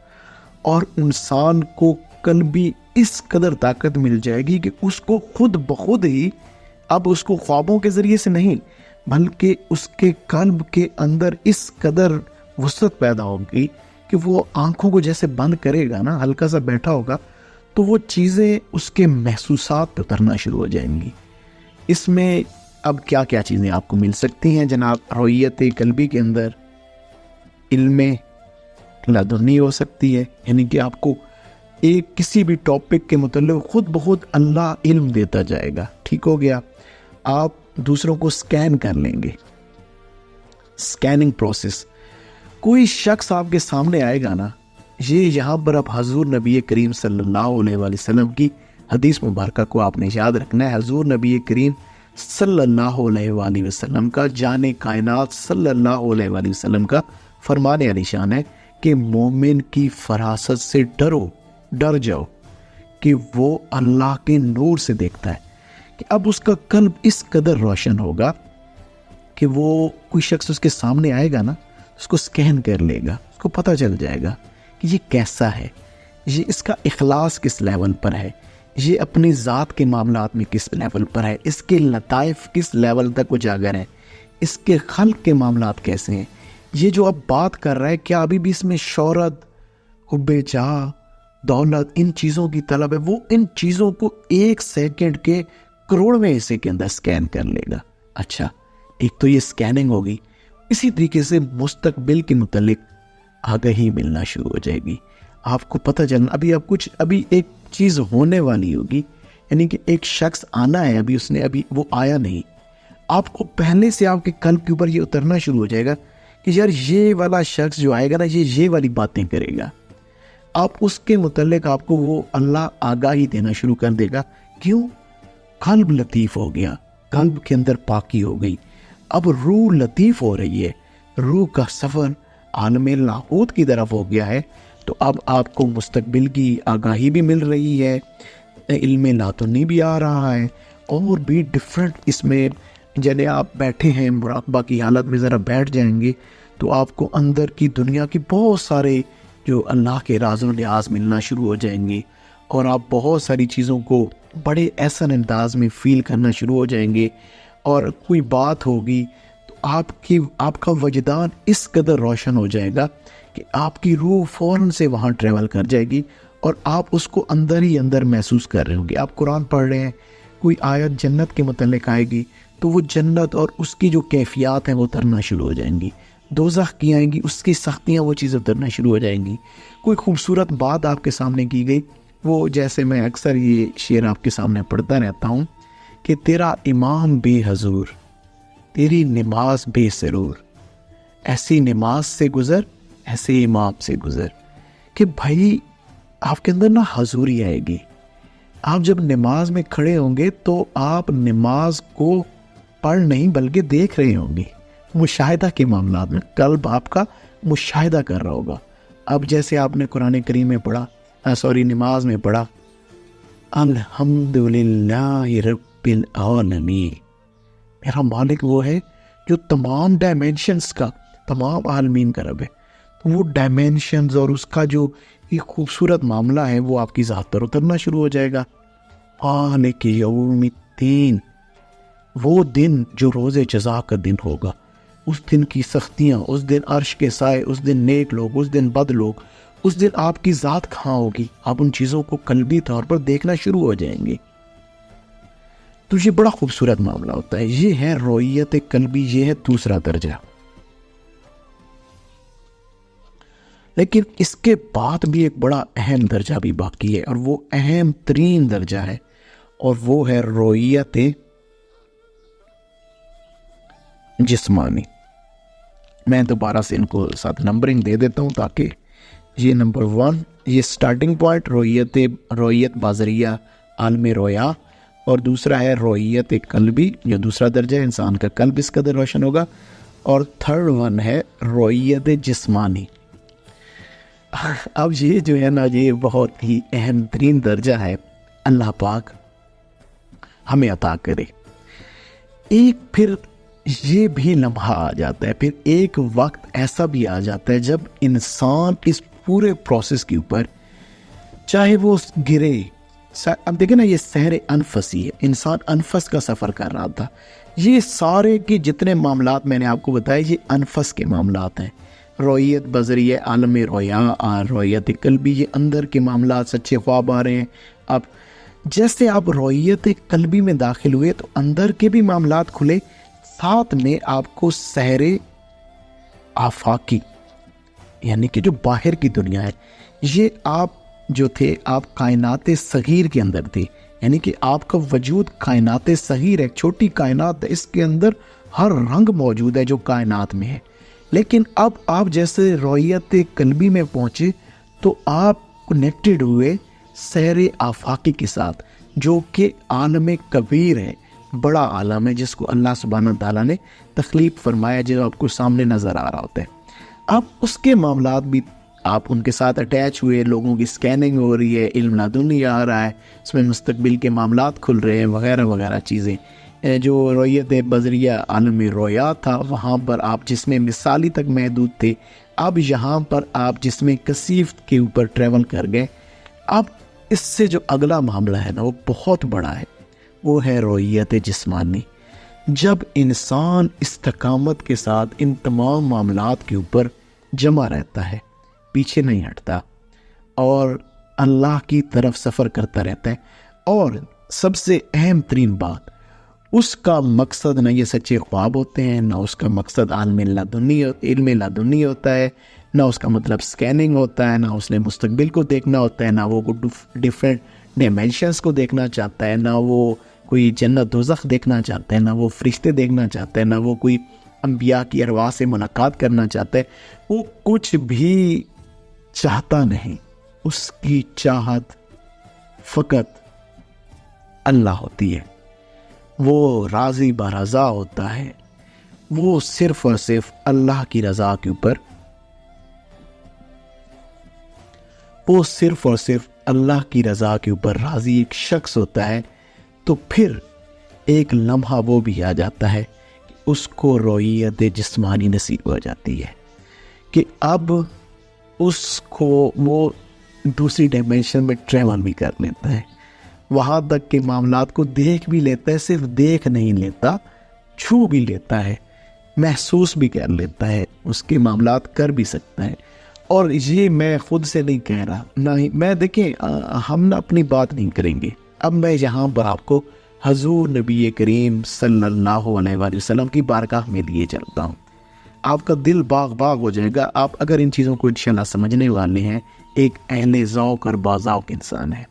اور انسان کو قلبی اس قدر طاقت مل جائے گی کہ اس کو خود بخود ہی، اب اس کو خوابوں کے ذریعے سے نہیں بلکہ اس کے قلب کے اندر اس قدر وسعت پیدا ہوگی کہ وہ آنکھوں کو جیسے بند کرے گا نا، ہلکا سا بیٹھا ہوگا تو وہ چیزیں اس کے محسوسات پہ اترنا شروع ہو جائیں گی۔ اس میں اب کیا کیا چیزیں آپ کو مل سکتی ہیں جناب رویت قلبی کے اندر؟ علم لدنی ہو سکتی ہے، یعنی کہ آپ کو ایک کسی بھی ٹاپک کے متعلق خود بخود اللہ علم دیتا جائے گا، ٹھیک ہو گیا؟ آپ دوسروں کو سکین کر لیں گے، سکیننگ پروسیس۔ کوئی شخص آپ کے سامنے آئے گا نا، یہ یہاں پر اب حضور نبی کریم صلی اللہ علیہ وآلہ وسلم کی حدیث مبارکہ کو آپ نے یاد رکھنا ہے۔ حضور نبی کریم صلی اللہ علیہ وآلہ وسلم کا، جان کائنات صلی اللہ علیہ وآلہ وسلم کا فرمان علی شان ہے کہ مومن کی فراست سے ڈر جاؤ کہ وہ اللہ کے نور سے دیکھتا ہے، کہ اب اس کا قلب اس قدر روشن ہوگا کہ وہ کوئی شخص اس کے سامنے آئے گا نا، اس کو سکین کر لے گا، اس کو پتہ چل جائے گا کہ یہ کیسا ہے، یہ اس کا اخلاص کس لیول پر ہے، یہ اپنی ذات کے معاملات میں کس لیول پر ہے، اس کے لطائف کس لیول تک اجاگر ہیں، اس کے خلق کے معاملات کیسے ہیں، یہ جو اب بات کر رہا ہے کیا ابھی بھی اس میں شہرت، حب جاہ، دولت، ان چیزوں کی طلب ہے؟ وہ ان چیزوں کو ایک سیکنڈ کے کروڑویں حصے کے اندر سکین کر لے گا۔ اچھا، ایک تو یہ سکیننگ ہوگی، اسی طریقے سے مستقبل کے متعلق آگاہی ملنا شروع ہو جائے گی، آپ کو پتہ چلنا ابھی ایک چیز ہونے والی ہوگی، یعنی کہ ایک شخص آنا ہے، ابھی وہ آیا نہیں، آپ کو پہلے سے آپ کے قلب کے اوپر یہ اترنا شروع ہو جائے گا کہ یار یہ والا شخص جو آئے گا نا، یہ والی باتیں کرے گا، آپ اس کے متعلق آپ کو وہ اللہ آگاہی دینا شروع کر دے گا۔ کیوں؟ قلب لطیف ہو گیا، قلب کے اندر پاکی ہو گئی، اب روح لطیف ہو رہی ہے، روح کا سفر عالم لاہوت کی طرف ہو گیا ہے، تو اب آپ کو مستقبل کی آگاہی بھی مل رہی ہے، علم لاتنی بھی آ رہا ہے، اور بھی ڈفرینٹ اس میں جنہیں آپ بیٹھے ہیں مراقبہ کی حالت میں ذرا بیٹھ جائیں گے تو آپ کو اندر کی دنیا کی بہت سارے جو اللہ کے راز و نیاز ملنا شروع ہو جائیں گے، اور آپ بہت ساری چیزوں کو بڑے احسن انداز میں فیل کرنا شروع ہو جائیں گے، اور کوئی بات ہوگی تو آپ کا وجدان اس قدر روشن ہو جائے گا کہ آپ کی روح فوراً سے وہاں ٹریول کر جائے گی، اور آپ اس کو اندر ہی اندر محسوس کر رہے ہوں گے۔ آپ قرآن پڑھ رہے ہیں، کوئی آیت جنت کے متعلق آئے گی تو وہ جنت اور اس کی جو کیفیات ہیں وہ اترنا شروع ہو جائیں گی، دوزخ کی آئیں گی، اس کی سختیاں، وہ چیزیں اترنا شروع ہو جائیں گی۔ کوئی خوبصورت بات آپ کے سامنے کی گئی، وہ جیسے میں اکثر یہ شعر آپ کے سامنے پڑھتا رہتا ہوں کہ تیرا امام بے حضور، تیری نماز بے سرور، ایسی نماز سے گزر، ایسے امام سے گزر، کہ بھائی آپ کے اندر نا حضوری آئے گی۔ آپ جب نماز میں کھڑے ہوں گے تو آپ نماز کو پڑھ نہیں بلکہ دیکھ رہے ہوں گے، مشاہدہ کے معاملات میں قلب آپ کا مشاہدہ کر رہا ہوگا۔ اب جیسے آپ نے قرآن کریم میں پڑھا، نماز میں پڑھا، الحمدللہ رب العالمین، میرا مالک وہ ہے جو تمام ڈائمینشنز کا، تمام عالمین کا رب ہے، تو وہ ڈائمینشنز اور اس کا جو ایک خوبصورت معاملہ ہے وہ آپ کی ذات پر اترنا شروع ہو جائے گا۔ مالک یوم الدین، وہ دن جو روز جزا کا دن ہوگا، اس دن کی سختیاں، اس دن عرش کے سائے، اس دن نیک لوگ، اس دن بد لوگ، اس دن آپ کی ذات کہاں ہوگی، آپ ان چیزوں کو قلبی طور پر دیکھنا شروع ہو جائیں گے۔ تو یہ بڑا خوبصورت معاملہ ہوتا ہے. یہ ہے رویت قلبی، یہ ہے دوسرا درجہ. لیکن اس کے بعد بھی ایک بڑا اہم درجہ بھی باقی ہے، اور وہ اہم ترین درجہ ہے، اور وہ ہے رویت جسمانی. میں دوبارہ سے ان کو ساتھ نمبرنگ دے دیتا ہوں تاکہ یہ نمبر 1 یہ سٹارٹنگ پوائنٹ رویت بازریہ عالم رویا، اور دوسرا ہے رویت قلبی جو دوسرا درجہ ہے، انسان کا قلب اس قدر روشن ہوگا، اور تھرڈ ون ہے رویت جسمانی. اب یہ جو ہے نا یہ بہت ہی اہم ترین درجہ ہے. اللہ پاک ہمیں عطا کرے. ایک پھر یہ بھی لمحہ آ جاتا ہے، پھر ایک وقت ایسا بھی آ جاتا ہے جب انسان اس پورے پروسیس کے اوپر چاہے وہ گرے. اب دیکھیں نا، یہ سحر انفسی ہے، انسان انفس کا سفر کر رہا تھا. یہ سارے کے جتنے معاملات میں نے آپ کو بتائے یہ انفس کے معاملات ہیں. رویت بذریعہ عالم رویا، رویت قلبی، یہ اندر کے معاملات، سچے خواب آ رہے ہیں. اب جیسے آپ رویت قلبی میں داخل ہوئے تو اندر کے بھی معاملات کھلے، ساتھ میں آپ کو سحر آفاقی یعنی کہ جو باہر کی دنیا ہے، یہ آپ جو تھے آپ کائنات صغیر کے اندر تھے، یعنی کہ آپ کا وجود کائنات صغیر ہے، ایک چھوٹی کائنات ہے، اس کے اندر ہر رنگ موجود ہے جو کائنات میں ہے. لیکن اب آپ جیسے رویت قلبی میں پہنچے تو آپ کنیکٹڈ ہوئے سحر آفاقی کے ساتھ، جو کہ عالم کبیر ہے، بڑا عالم ہے جس کو اللہ سبحانہ تعالیٰ نے تخلیق فرمایا، جو آپ کو سامنے نظر آ رہا ہوتا ہے. اب اس کے معاملات بھی آپ ان کے ساتھ اٹیچ ہوئے، لوگوں کی سکیننگ ہو رہی ہے، علم لدنی آ رہا ہے، اس میں مستقبل کے معاملات کھل رہے ہیں وغیرہ وغیرہ چیزیں. جو رویت بذریہ عالم رویا تھا وہاں پر آپ جسم مثالی تک محدود تھے، اب یہاں پر آپ جسم کثیف کے اوپر ٹریول کر گئے. اب اس سے جو اگلا معاملہ ہے نا وہ بہت بڑا ہے، وہ ہے رویت جسمانی. جب انسان استقامت کے ساتھ ان تمام معاملات کے اوپر جمع رہتا ہے، پیچھے نہیں ہٹتا، اور اللہ کی طرف سفر کرتا رہتا ہے، اور سب سے اہم ترین بات، اس کا مقصد نہ یہ سچے خواب ہوتے ہیں، نہ اس کا مقصد علم لدنی ہوتا ہے، نہ اس کا مطلب سکیننگ ہوتا ہے، نہ اس نے مستقبل کو دیکھنا ہوتا ہے، نہ وہ ڈیفرنٹ ڈیمینشنز کو دیکھنا چاہتا ہے، نہ وہ کوئی جنت دوزخ دیکھنا چاہتا ہے، نہ وہ فرشتے دیکھنا چاہتا ہے، نہ وہ کوئی انبیاء کی ارواح سے ملاقات کرنا چاہتا ہے. وہ کچھ بھی چاہتا نہیں، اس کی چاہت فقط اللہ ہوتی ہے. وہ راضی برضا ہوتا ہے، وہ صرف اور صرف اللہ کی رضا کے اوپر، وہ صرف اور صرف اللہ کی رضا کے اوپر راضی ایک شخص ہوتا ہے. تو پھر ایک لمحہ وہ بھی آ جاتا ہے کہ اس کو رویت جسمانی نصیب ہو جاتی ہے، کہ اب اس کو وہ دوسری ڈائمینشن میں ٹریول بھی کر لیتا ہے، وہاں تک کہ معاملات کو دیکھ بھی لیتا ہے، صرف دیکھ نہیں لیتا، چھو بھی لیتا ہے، محسوس بھی کر لیتا ہے، اس کے معاملات کر بھی سکتا ہے. اور یہ میں خود سے نہیں کہہ رہا، نہ ہی میں، دیکھیں ہم نہ اپنی بات نہیں کریں گے. اب میں یہاں پر آپ کو حضور نبی کریم صلی اللہ علیہ وآلہ وسلم کی بارگاہ میں لیے چلتا ہوں. آپ کا دل باغ باغ ہو جائے گا، آپ اگر ان چیزوں کو انشاءاللہ سمجھنے والے ہیں. ایک اہل ذوق اور باذوق انسان ہے.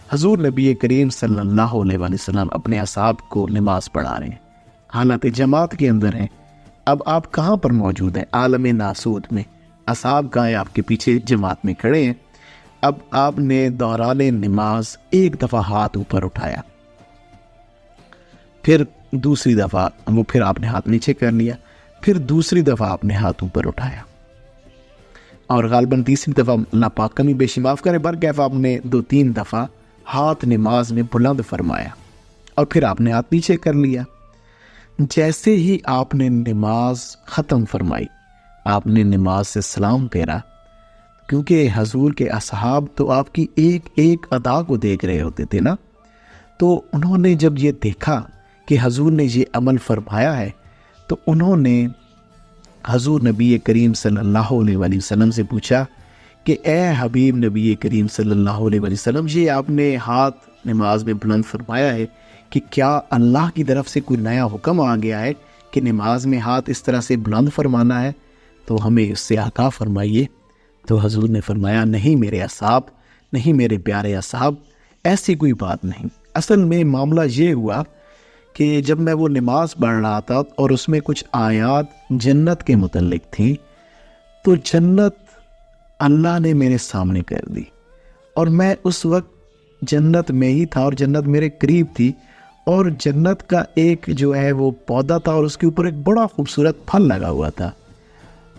حضور نبی کریم صلی اللہ علیہ وآلہ وسلم اپنے اصحاب کو نماز پڑھا رہے ہیں، حالت جماعت کے اندر ہیں. اب آپ کہاں پر موجود ہیں؟ عالم ناسود میں. اصحاب کہاں ہیں؟ آپ کے پیچھے جماعت میں کھڑے ہیں. اب آپ نے دوران نماز ایک دفعہ ہاتھ اوپر اٹھایا، پھر دوسری دفعہ پھر آپ نے ہاتھ نیچے کر لیا، پھر دوسری دفعہ آپ نے ہاتھ اوپر اٹھایا، اور غالباً تیسری دفعہ اللہ پاک کمی بیشی معاف کرے برکیف آپ نے 2-3 دفعہ ہاتھ نماز میں بلند فرمایا، اور پھر آپ نے ہاتھ نیچے کر لیا. جیسے ہی آپ نے نماز ختم فرمائی، آپ نے نماز سے سلام پھیرا، کیونکہ حضور کے اصحاب تو آپ کی ایک ایک ادا کو دیکھ رہے ہوتے تھے نا. تو انہوں نے جب یہ دیکھا کہ حضور نے یہ عمل فرمایا ہے، تو انہوں نے حضور نبی کریم صلی اللہ علیہ وآلہ وسلم سے پوچھا کہ اے حبیب نبی کریم صلی اللہ علیہ وآلہ وسلم، یہ آپ نے ہاتھ نماز میں بلند فرمایا ہے، کہ کیا اللہ کی طرف سے کوئی نیا حکم آ گیا ہے کہ نماز میں ہاتھ اس طرح سے بلند فرمانا ہے، تو ہمیں اس سے آگاہ فرمائیے۔ تو حضور نے فرمایا نہیں میرے اصحاب، نہیں میرے پیارے اصحاب، ایسی کوئی بات نہیں۔ اصل میں معاملہ یہ ہوا کہ جب میں وہ نماز پڑھ رہا تھا اور اس میں کچھ آیات جنت کے متعلق تھیں، تو جنت اللہ نے میرے سامنے کر دی، اور میں اس وقت جنت میں ہی تھا اور جنت میرے قریب تھی، اور جنت کا ایک جو ہے وہ پودا تھا اور اس کے اوپر ایک بڑا خوبصورت پھل لگا ہوا تھا،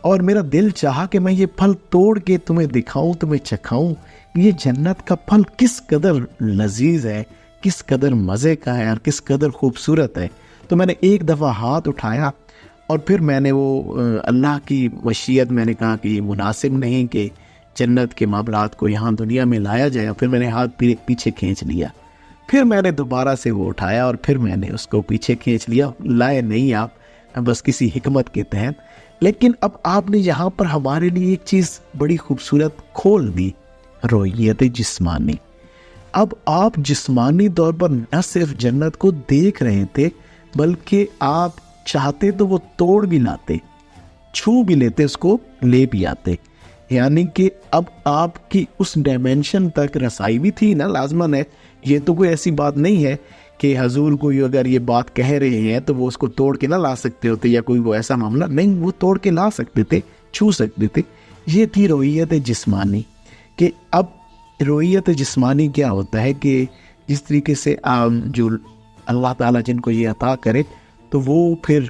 اور میرا دل چاہا کہ میں یہ پھل توڑ کے تمہیں دکھاؤں، تمہیں چکھاؤں یہ جنت کا پھل کس قدر لذیذ ہے، کس قدر مزے کا ہے اور کس قدر خوبصورت ہے۔ تو میں نے ایک دفعہ ہاتھ اٹھایا اور پھر میں نے وہ اللہ کی مشیت، میں نے کہا کہ یہ مناسب نہیں کہ جنت کے معاملات کو یہاں دنیا میں لایا جائے، اور پھر میں نے ہاتھ پیچھے کھینچ لیا۔ پھر میں نے دوبارہ سے وہ اٹھایا اور پھر میں نے اس کو پیچھے کھینچ لیا، لائے نہیں آپ، بس کسی حکمت کے تحت۔ لیکن اب آپ نے یہاں پر ہمارے لیے ایک چیز بڑی خوبصورت کھول دی، رویت جسمانی۔ اب آپ جسمانی طور پر نہ صرف جنت کو دیکھ رہے تھے، بلکہ آپ چاہتے تو وہ توڑ بھی لاتے، چھو بھی لیتے، اس کو لے بھی آتے، یعنی کہ اب آپ کی اس ڈائمینشن تک رسائی بھی تھی نا، لازماً ہے۔ یہ تو کوئی ایسی بات نہیں ہے کہ حضور کو اگر یہ بات کہہ رہے ہیں تو وہ اس کو توڑ کے نہ لا سکتے ہوتے، یا کوئی وہ ایسا معاملہ نہیں، وہ توڑ کے لا سکتے تھے، چھو سکتے تھے۔ یہ تھی رویت جسمانی، کہ اب رویت جسمانی کیا ہوتا ہے کہ جس طریقے سے جو اللہ تعالیٰ جن کو یہ عطا کرے تو وہ پھر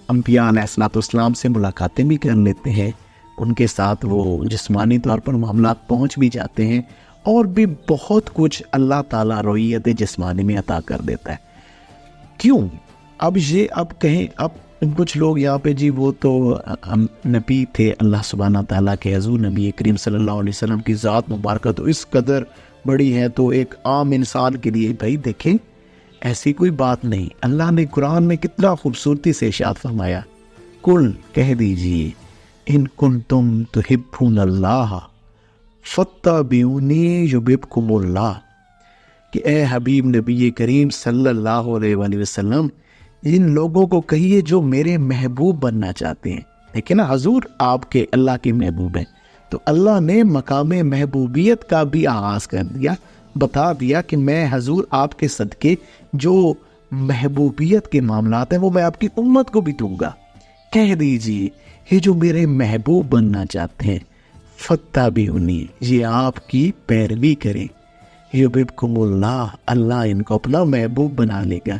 انبیاء علیہ الصلوۃ والسلام سے ملاقاتیں بھی کر لیتے ہیں، ان کے ساتھ وہ جسمانی طور پر معاملات پہنچ بھی جاتے ہیں، اور بھی بہت کچھ اللہ تعالیٰ رویت جسمانی میں عطا کر دیتا ہے۔ کیوں؟ اب کہیں اب کچھ لوگ یہاں پہ جی وہ تو نبی تھے اللہ سبحانہ تعالیٰ کے، حضور نبی کریم صلی اللہ علیہ وسلم کی ذات مبارکہ تو اس قدر بڑی ہے، تو ایک عام انسان کے لیے بھائی دیکھیں ایسی کوئی بات نہیں۔ اللہ نے قرآن میں کتنا خوبصورتی سے ارشاد فرمایا، کل کہہ دیجئے ان کنتم تحبون اللہ فاتبعونی یحببکم اللہ، کہ اے حبیب نبی کریم صلی اللہ علیہ وآلہ وسلم ان لوگوں کو کہیے جو میرے محبوب بننا چاہتے ہیں۔ دیکھیں نا، حضور آپ کے اللہ کے محبوب ہیں، تو اللہ نے مقام محبوبیت کا بھی آغاز کر دیا، بتا دیا کہ میں حضور آپ کے صدقے جو محبوبیت کے معاملات ہیں وہ میں آپ کی امت کو بھی دوں گا۔ کہہ دیجئے یہ جو میرے محبوب بننا چاہتے ہیں فاتبعونی، یہ آپ کی پیروی کریں، یحببکم اللہ، اللہ ان کو اپنا محبوب بنا لے گا۔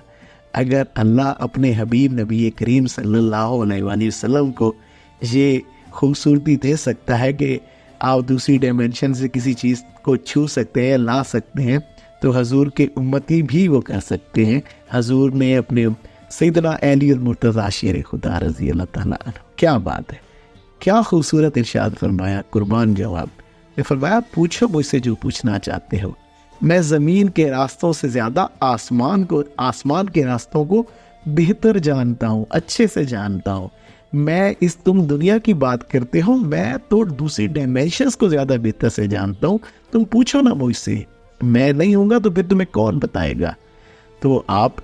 اگر اللہ اپنے حبیب نبی کریم صلی اللہ علیہ وآلہ وسلم کو یہ خوبصورتی دے سکتا ہے کہ آپ دوسری ڈائمینشن سے کسی چیز کو چھو سکتے ہیں، لا سکتے ہیں، تو حضور کے امتی بھی وہ کر سکتے ہیں۔ حضور نے اپنے سیدنا علی المرتضیٰ شیر خدا رضی اللہ تعالیٰ عنہ، کیا بات ہے، کیا خوبصورت ارشاد فرمایا، قربان جواب نے فرمایا پوچھو مجھ سے جو پوچھنا چاہتے ہو، میں زمین کے راستوں سے زیادہ آسمان کے راستوں کو بہتر جانتا ہوں، اچھے سے جانتا ہوں۔ میں تم دنیا کی بات کرتے ہو، میں تو دوسری ڈائمینشنز کو زیادہ بہتر سے جانتا ہوں، تم پوچھو نا مجھ سے، میں نہیں ہوں گا تو پھر تمہیں کون بتائے گا۔ تو آپ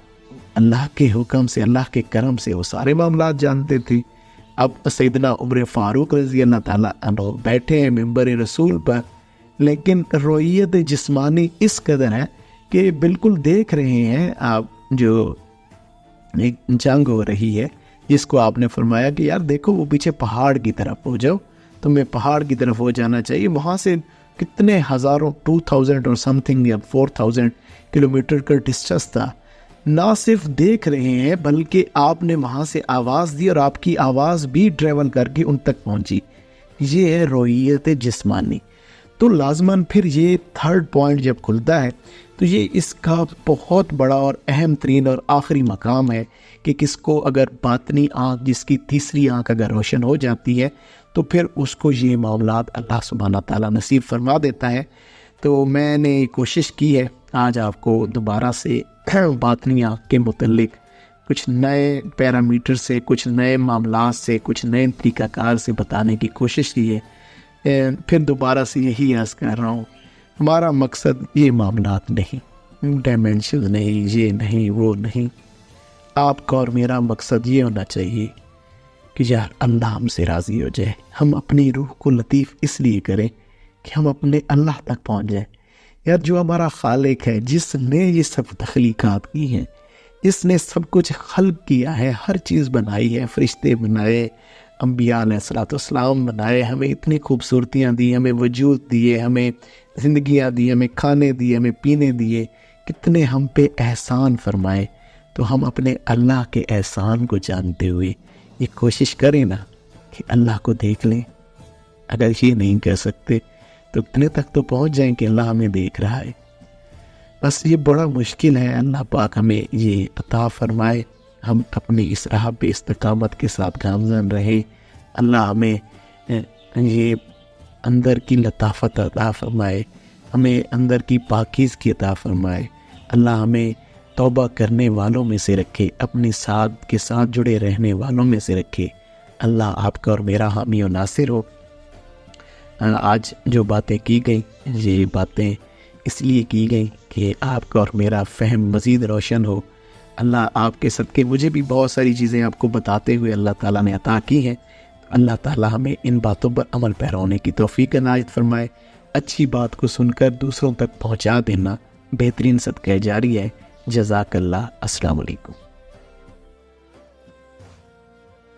اللہ کے حکم سے، اللہ کے کرم سے وہ سارے معاملات جانتے تھے۔ اب سیدنا عمر فاروق رضی اللہ تعالیٰ عنہ بیٹھے ہیں ممبر رسول پر، لیکن رویت جسمانی اس قدر ہے کہ بالکل دیکھ رہے ہیں آپ، جو ایک جنگ ہو رہی ہے جس کو آپ نے فرمایا کہ یار دیکھو وہ پیچھے پہاڑ کی طرف ہو جاؤ، تمہیں پہاڑ کی طرف ہو جانا چاہیے، وہاں سے کتنے ہزاروں 2000 اور سم تھنگ یا 4000 کلومیٹر کا ڈسٹینس تھا۔ نہ صرف دیکھ رہے ہیں بلکہ آپ نے وہاں سے آواز دی اور آپ کی آواز بھی ٹریول کر کے ان تک پہنچی۔ یہ ہے رویت جسمانی۔ تو لازماً پھر یہ تھرڈ پوائنٹ جب کھلتا ہے تو یہ اس کا بہت بڑا اور اہم ترین اور آخری مقام ہے کہ کس کو اگر باطنی آنکھ، جس کی تیسری آنکھ اگر روشن ہو جاتی ہے تو پھر اس کو یہ معاملات اللہ سبحانہ تعالیٰ نصیب فرما دیتا ہے۔ تو میں نے کوشش کی ہے آج آپ کو دوبارہ سے باطنی آنکھ کے متعلق کچھ نئے پیرامیٹر سے، کچھ نئے معاملات سے، کچھ نئے طریقہ کار سے بتانے کی کوشش کی ہے۔ پھر دوبارہ سے یہی عرض کر رہا ہوں، ہمارا مقصد یہ معاملات نہیں، ڈائمینشن نہیں، یہ نہیں وہ نہیں. آپ کا اور میرا مقصد یہ ہونا چاہیے کہ یار اللہ ہم سے راضی ہو جائے. ہم اپنی روح کو لطیف اس لیے کریں کہ ہم اپنے اللہ تک پہنچ جائیں. یار جو ہمارا خالق ہے، جس نے یہ سب تخلیقات کی ہیں، جس نے سب کچھ خلق کیا ہے، ہر چیز بنائی ہے، فرشتے بنائے، انبیاء علیہ السلام بنائے، ہمیں اتنی خوبصورتیاں دی، ہمیں وجود دیے، ہمیں زندگیاں دی، ہمیں کھانے دیے، ہمیں پینے دیے، کتنے ہم پہ احسان فرمائے. تو ہم اپنے اللہ کے احسان کو جانتے ہوئے یہ کوشش کریں نا کہ اللہ کو دیکھ لیں. اگر یہ نہیں کر سکتے تو اتنے تک تو پہنچ جائیں کہ اللہ ہمیں دیکھ رہا ہے. بس یہ بڑا مشکل ہے. اللہ پاک ہمیں یہ عطا فرمائے، ہم اپنی اس راہ پہ استقامت کے ساتھ گامزن رہیں. اللہ ہمیں یہ اندر کی لطافت عطا فرمائے، ہمیں اندر کی پاکیزگی عطا فرمائے. اللہ ہمیں توبہ کرنے والوں میں سے رکھے، اپنے ساتھ کے ساتھ جڑے رہنے والوں میں سے رکھے. اللہ آپ کا اور میرا حامی و ناصر ہو. آج جو باتیں کی گئیں، یہ باتیں اس لیے کی گئیں کہ آپ کا اور میرا فہم مزید روشن ہو. اللہ آپ کے صدقے مجھے بھی بہت ساری چیزیں آپ کو بتاتے ہوئے اللہ تعالیٰ نے عطا کی ہیں. اللہ تعالیٰ ہمیں ان باتوں پر عمل پیرا ہونے کی توفیق عنایت فرمائے. اچھی بات کو سن کر دوسروں تک پہنچا دینا بہترین صدقہ جاری ہے. جزاک اللہ. السلام علیکم.